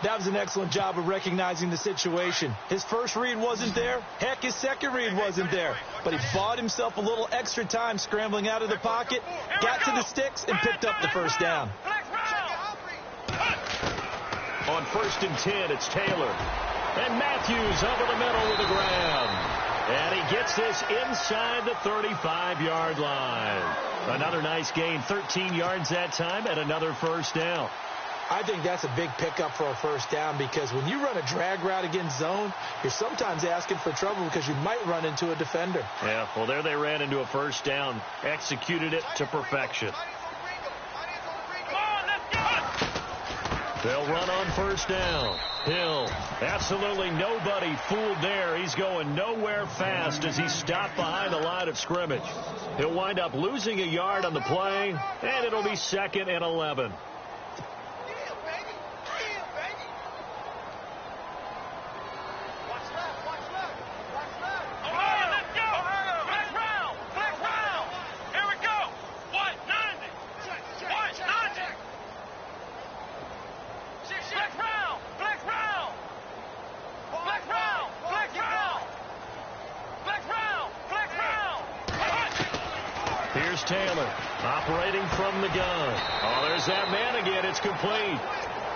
That was an excellent job of recognizing the situation. His first read wasn't there. Heck, his second read wasn't there. But he bought himself a little extra time scrambling out of the pocket, got to the sticks, and picked up the first down. On 1st and 10, it's Taylor. And Matthews over the middle with the grab. And he gets this inside the 35-yard line. Another nice gain, 13 yards that time, and another first down. I think that's a big pickup for a first down, because when you run a drag route against zone, you're sometimes asking for trouble because you might run into a defender. Yeah, well, there they ran into a first down, executed it to perfection. They'll run on first down. Hill, absolutely nobody fooled there. He's going nowhere fast as he stopped behind the line of scrimmage. He'll wind up losing a yard on the play, and it'll be 2nd and 11. Here's Taylor operating from the gun. Oh, there's that man again. It's complete.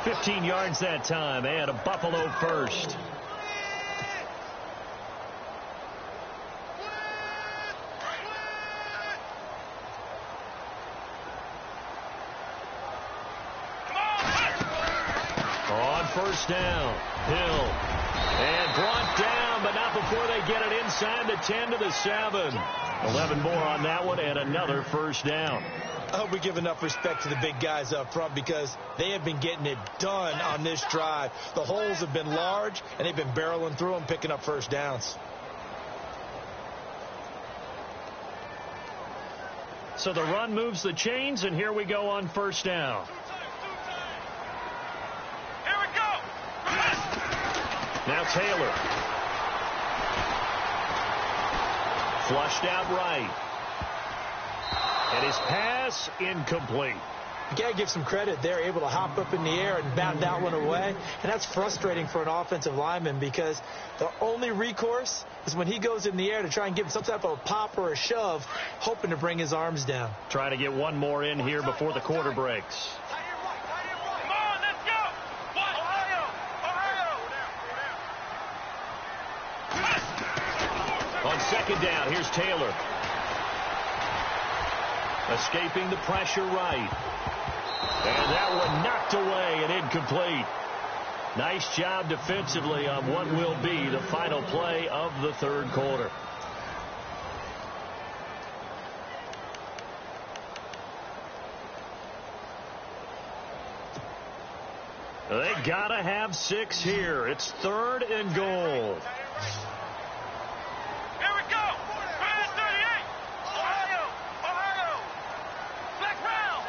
15 yards that time, and a Buffalo first. On first down, Hill. And brought down, but not before they get it inside the 10 to the 7. 11 more on that one, and another first down. I hope we give enough respect to the big guys up front, because they have been getting it done on this drive. The holes have been large, and they've been barreling through them, picking up first downs. So the run moves the chains, and here we go on first down. Here we go. Now Taylor. Flushed out right. And his pass incomplete. You got to give some credit. They're able to hop up in the air and bat that one away. And that's frustrating for an offensive lineman, because the only recourse is when he goes in the air to try and give him some type of a pop or a shove, hoping to bring his arms down. Trying to get one more in here before the quarter breaks. Come on, let's go. Ohio. On second down, here's Taylor. Escaping the pressure right. And that one knocked away and incomplete. Nice job defensively on what will be the final play of the third quarter. They gotta have 6 here. It's 3rd and goal. Here we go. 38. Ohio. Flex round.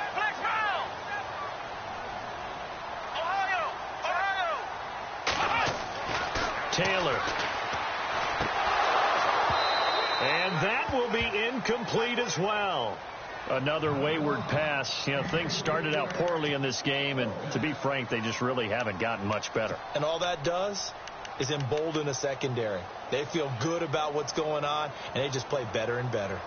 Ohio. Taylor. And that will be incomplete as well. Another wayward pass. You know, things started out poorly in this game, and to be frank, they just really haven't gotten much better. And all that does is embolden a secondary. They feel good about what's going on, and they just play better and better.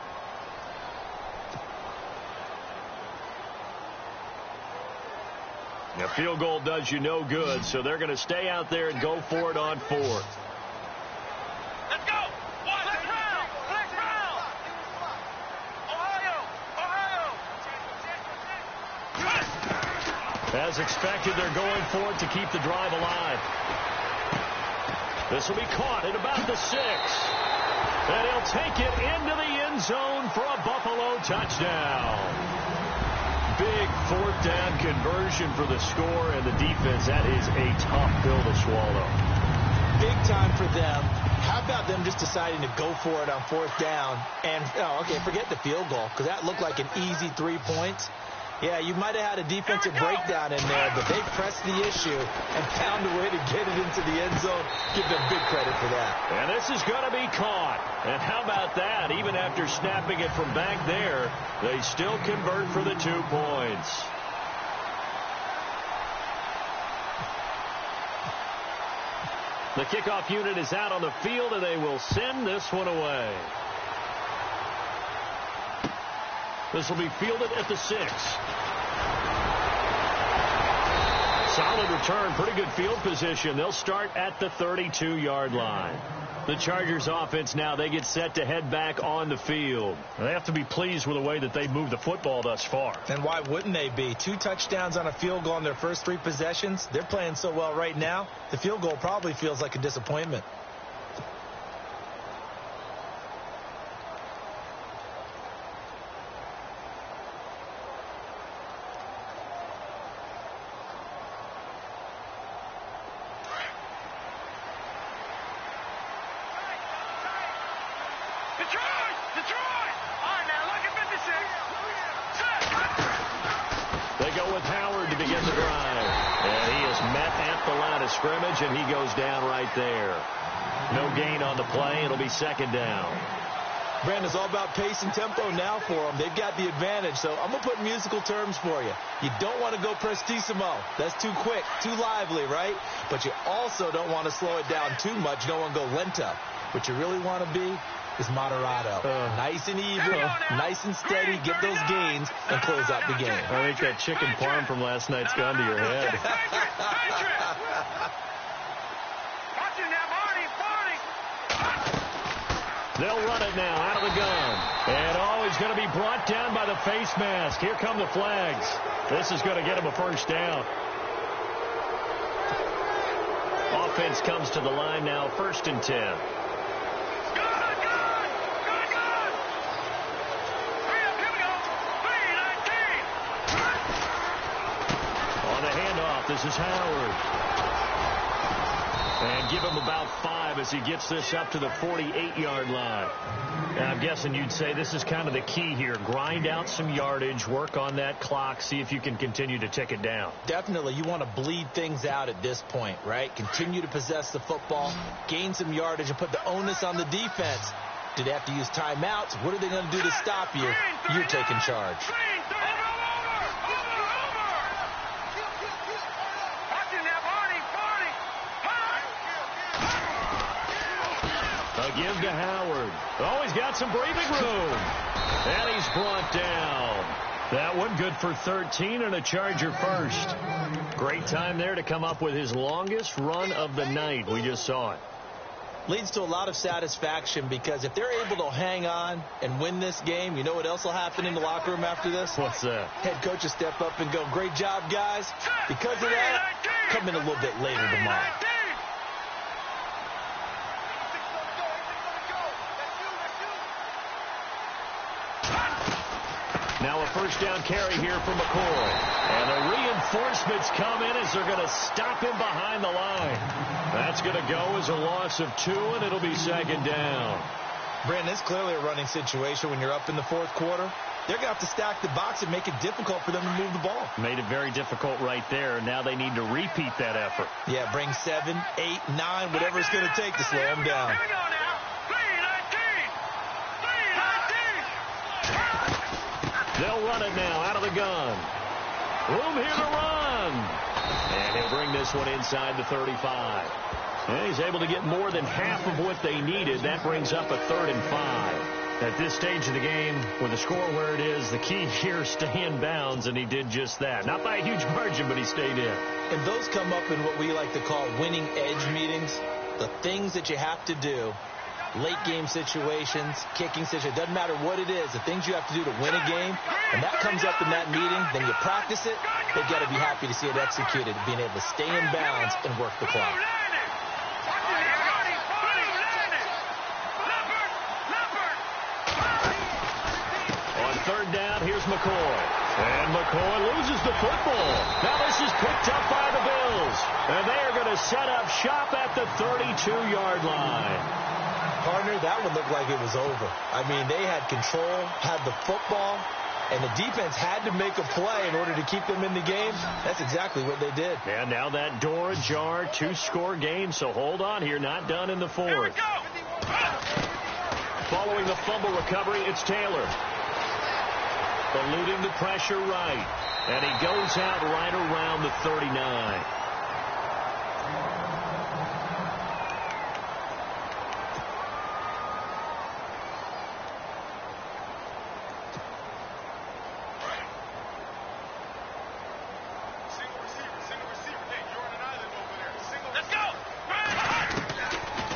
A field goal does you no good, so they're going to stay out there and go for it on fourth. Let's go! Flex round! Flex round! Ohio! As expected, they're going for it to keep the drive alive. This will be caught at about the 6. And he'll take it into the end zone for a Buffalo touchdown. Big fourth down conversion for the score, and the defense, that is a tough pill to swallow. Big time for them. How about them just deciding to go for it on fourth down? And, forget the field goal, because that looked like an easy 3 points. Yeah, you might have had a defensive breakdown in there, but they pressed the issue and found a way to get it into the end zone. Give them big credit for that. And this is going to be caught. And how about that? Even after snapping it from back there, they still convert for the 2 points. The kickoff unit is out on the field, and they will send this one away. This will be fielded at the 6. Solid return, pretty good field position. They'll start at the 32-yard line. The Chargers offense now, they get set to head back on the field. They have to be pleased with the way that they moved the football thus far. And why wouldn't they be? 2 touchdowns on a field goal on their first 3 possessions. They're playing so well right now, the field goal probably feels like a disappointment. Detroit! All right, now look at 56. They go with Howard to begin the drive. And he is met at the line of scrimmage, and he goes down right there. No gain on the play. It'll be second down. Brandon, it's all about pace and tempo now for them. They've got the advantage, so I'm going to put musical terms for you. You don't want to go prestissimo. That's too quick, too lively, right? But you also don't want to slow it down too much. You don't want to go lento. What you really want to be is moderato. Nice and even, nice and steady, get those gains, and close out the game. I think that chicken parm from last night's gone to your head. They'll run it now out of the gun. And, he's going to be brought down by the face mask. Here come the flags. This is going to get him a first down. Offense comes to the line now, 1st and 10. This is Howard. And give him about 5 as he gets this up to the 48-yard line. And I'm guessing you'd say this is kind of the key here. Grind out some yardage, work on that clock, see if you can continue to tick it down. Definitely. You want to bleed things out at this point, right? Continue to possess the football, gain some yardage, and put the onus on the defense. Do they have to use timeouts? What are they going to do to stop you? You're taking charge. Give to Howard. Oh, he's got some breathing room. And he's brought down. That one good for 13 and a Charger first. Great time there to come up with his longest run of the night. We just saw it. Leads to a lot of satisfaction because if they're able to hang on and win this game, you know what else will happen in the locker room after this? What's that? Head coach will step up and go, great job, guys. Because of that, come in a little bit later tomorrow. Now a first down carry here for McCoy. And the reinforcements come in as they're going to stop him behind the line. That's going to go as a loss of 2, and it'll be second down. Brandon, it's clearly a running situation when you're up in the 4th quarter. They're going to have to stack the box and make it difficult for them to move the ball. Made it very difficult right there. Now they need to repeat that effort. Yeah, bring 7, 8, 9, whatever it's going to take to slow them down. Here we go now. 3, 19. 3, They'll run it now out of the gun. Room here to run. And he'll bring this one inside the 35. And he's able to get more than half of what they needed. That brings up a 3rd and 5. At this stage of the game, with the score where it is, the key here, stay in bounds, and he did just that. Not by a huge margin, but he stayed in. And those come up in what we like to call winning edge meetings. The things that you have to do, late game situations, kicking situations, doesn't matter what it is, the things you have to do to win a game, and that comes up in that meeting, then you practice it, they've got to be happy to see it executed, being able to stay in bounds and work the clock. On 3rd down, here's McCoy. And McCoy loses the football. Now this is picked up by the Bills. And they are going to set up shop at the 32-yard line. Partner, that one looked like it was over. I mean, they had control, had the football, and the defense had to make a play in order to keep them in the game. That's exactly what they did. And now that door ajar, 2-score game, so hold on here, not done in the 4th. Following the fumble recovery, it's Taylor. Eluding the pressure right. And he goes out right around the 39.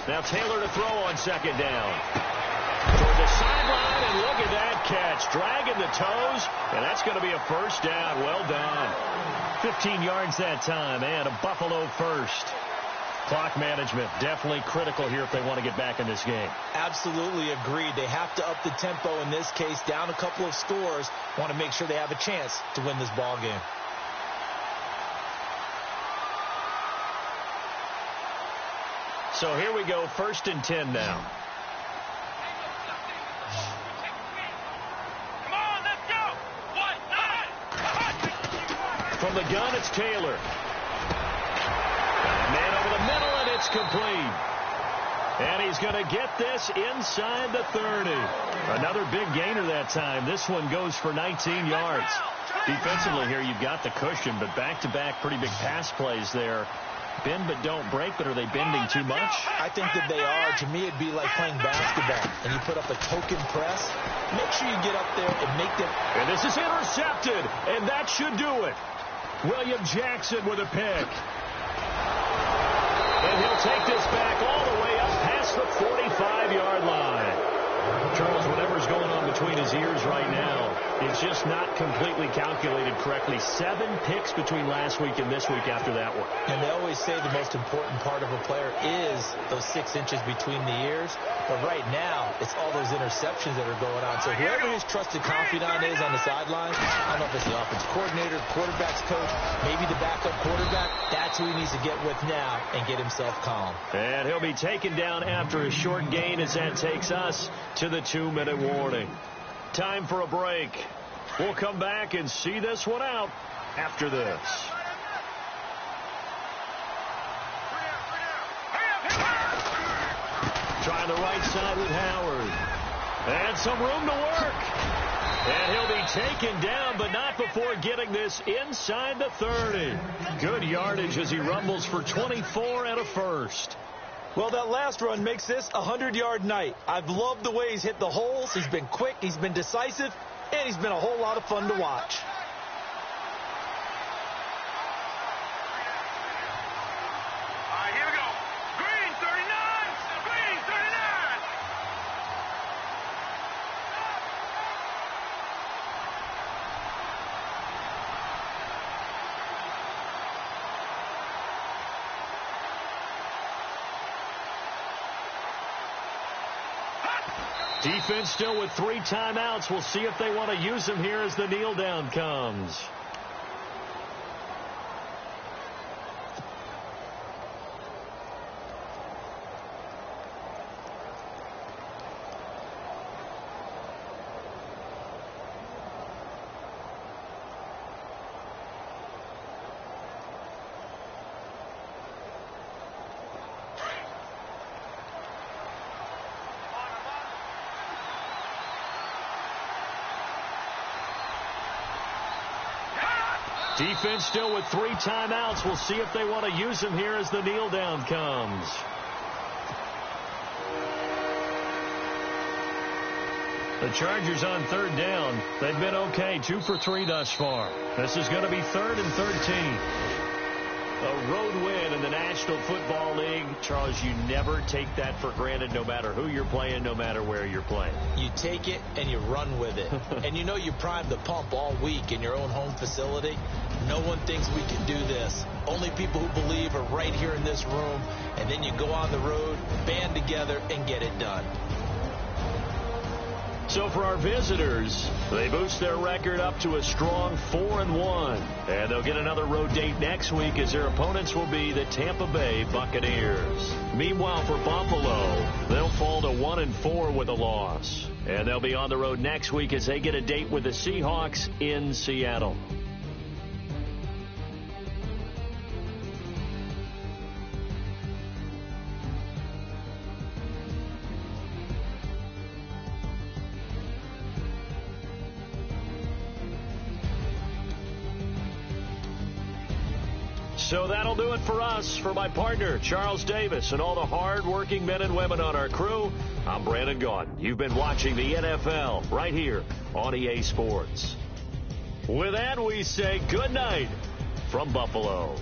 Now Taylor to throw on 2nd down. Toward the sideline, and look at that catch. Dragging the toes, and that's going to be a 1st down. Well done. 15 yards that time, and a Buffalo 1st. Clock management, definitely critical here if they want to get back in this game. Absolutely agreed. They have to up the tempo in this case. Down a couple of scores. Want to make sure they have a chance to win this ball game. So here we go, 1st and 10 now. Come on, let's go. From the gun, it's Taylor. Man over the middle, and it's complete. And he's going to get this inside the 30. Another big gainer that time. This one goes for 19 yards. Defensively here, you've got the cushion, but back-to-back pretty big pass plays there. Bend but don't break, but are they bending too much? I think that they are. To me, it'd be like playing basketball, and you put up a token press. Make sure you get up there and make them. And this is intercepted, and that should do it. William Jackson with a pick. And he'll take this back all the way up past the 45-yard line. Charles, whatever's going on between his ears right now, it's just not completely calculated correctly. 7 picks between last week and this week after that one. And they always say the most important part of a player is those 6 inches between the ears. But right now, it's all those interceptions that are going on. So whoever his trusted confidant is on the sideline, I don't know if it's the offense coordinator, quarterback's coach, maybe the backup quarterback, that's who he needs to get with now and get himself calm. And he'll be taken down after a short gain as that takes us to the 2-minute warning. Time for a break. We'll come back and see this one out after this. Trying the right side with Howard. And some room to work. And he'll be taken down, but not before getting this inside the 30. Good yardage as he rumbles for 24 and a 1st. Well, that last run makes this a 100-yard night. I've loved the way he's hit the holes. He's been quick, he's been decisive, and he's been a whole lot of fun to watch. All right, here we go. Green 39. Green 39. Defense still with 3 timeouts. We'll see if they want to use them here as the kneel down comes. Defense still with 3 timeouts. We'll see if they want to use them here as the kneel down comes. The Chargers on 3rd down. They've been okay, 2 for 3 thus far. This is going to be 3rd and 13. A road win in the National Football League. Charles, you never take that for granted no matter who you're playing, no matter where you're playing. You take it and you run with it. And you know you primed the pump all week in your own home facility. No one thinks we can do this. Only people who believe are right here in this room. And then you go on the road, band together, and get it done. So for our visitors, they boost their record up to a strong 4-1. And they'll get another road date next week as their opponents will be the Tampa Bay Buccaneers. Meanwhile, for Buffalo, they'll fall to 1-4 with a loss. And they'll be on the road next week as they get a date with the Seahawks in Seattle. So that'll do it for us. For my partner, Charles Davis, and all the hard-working men and women on our crew, I'm Brandon Gaudin. You've been watching the NFL right here on EA Sports. With that, we say good night from Buffalo.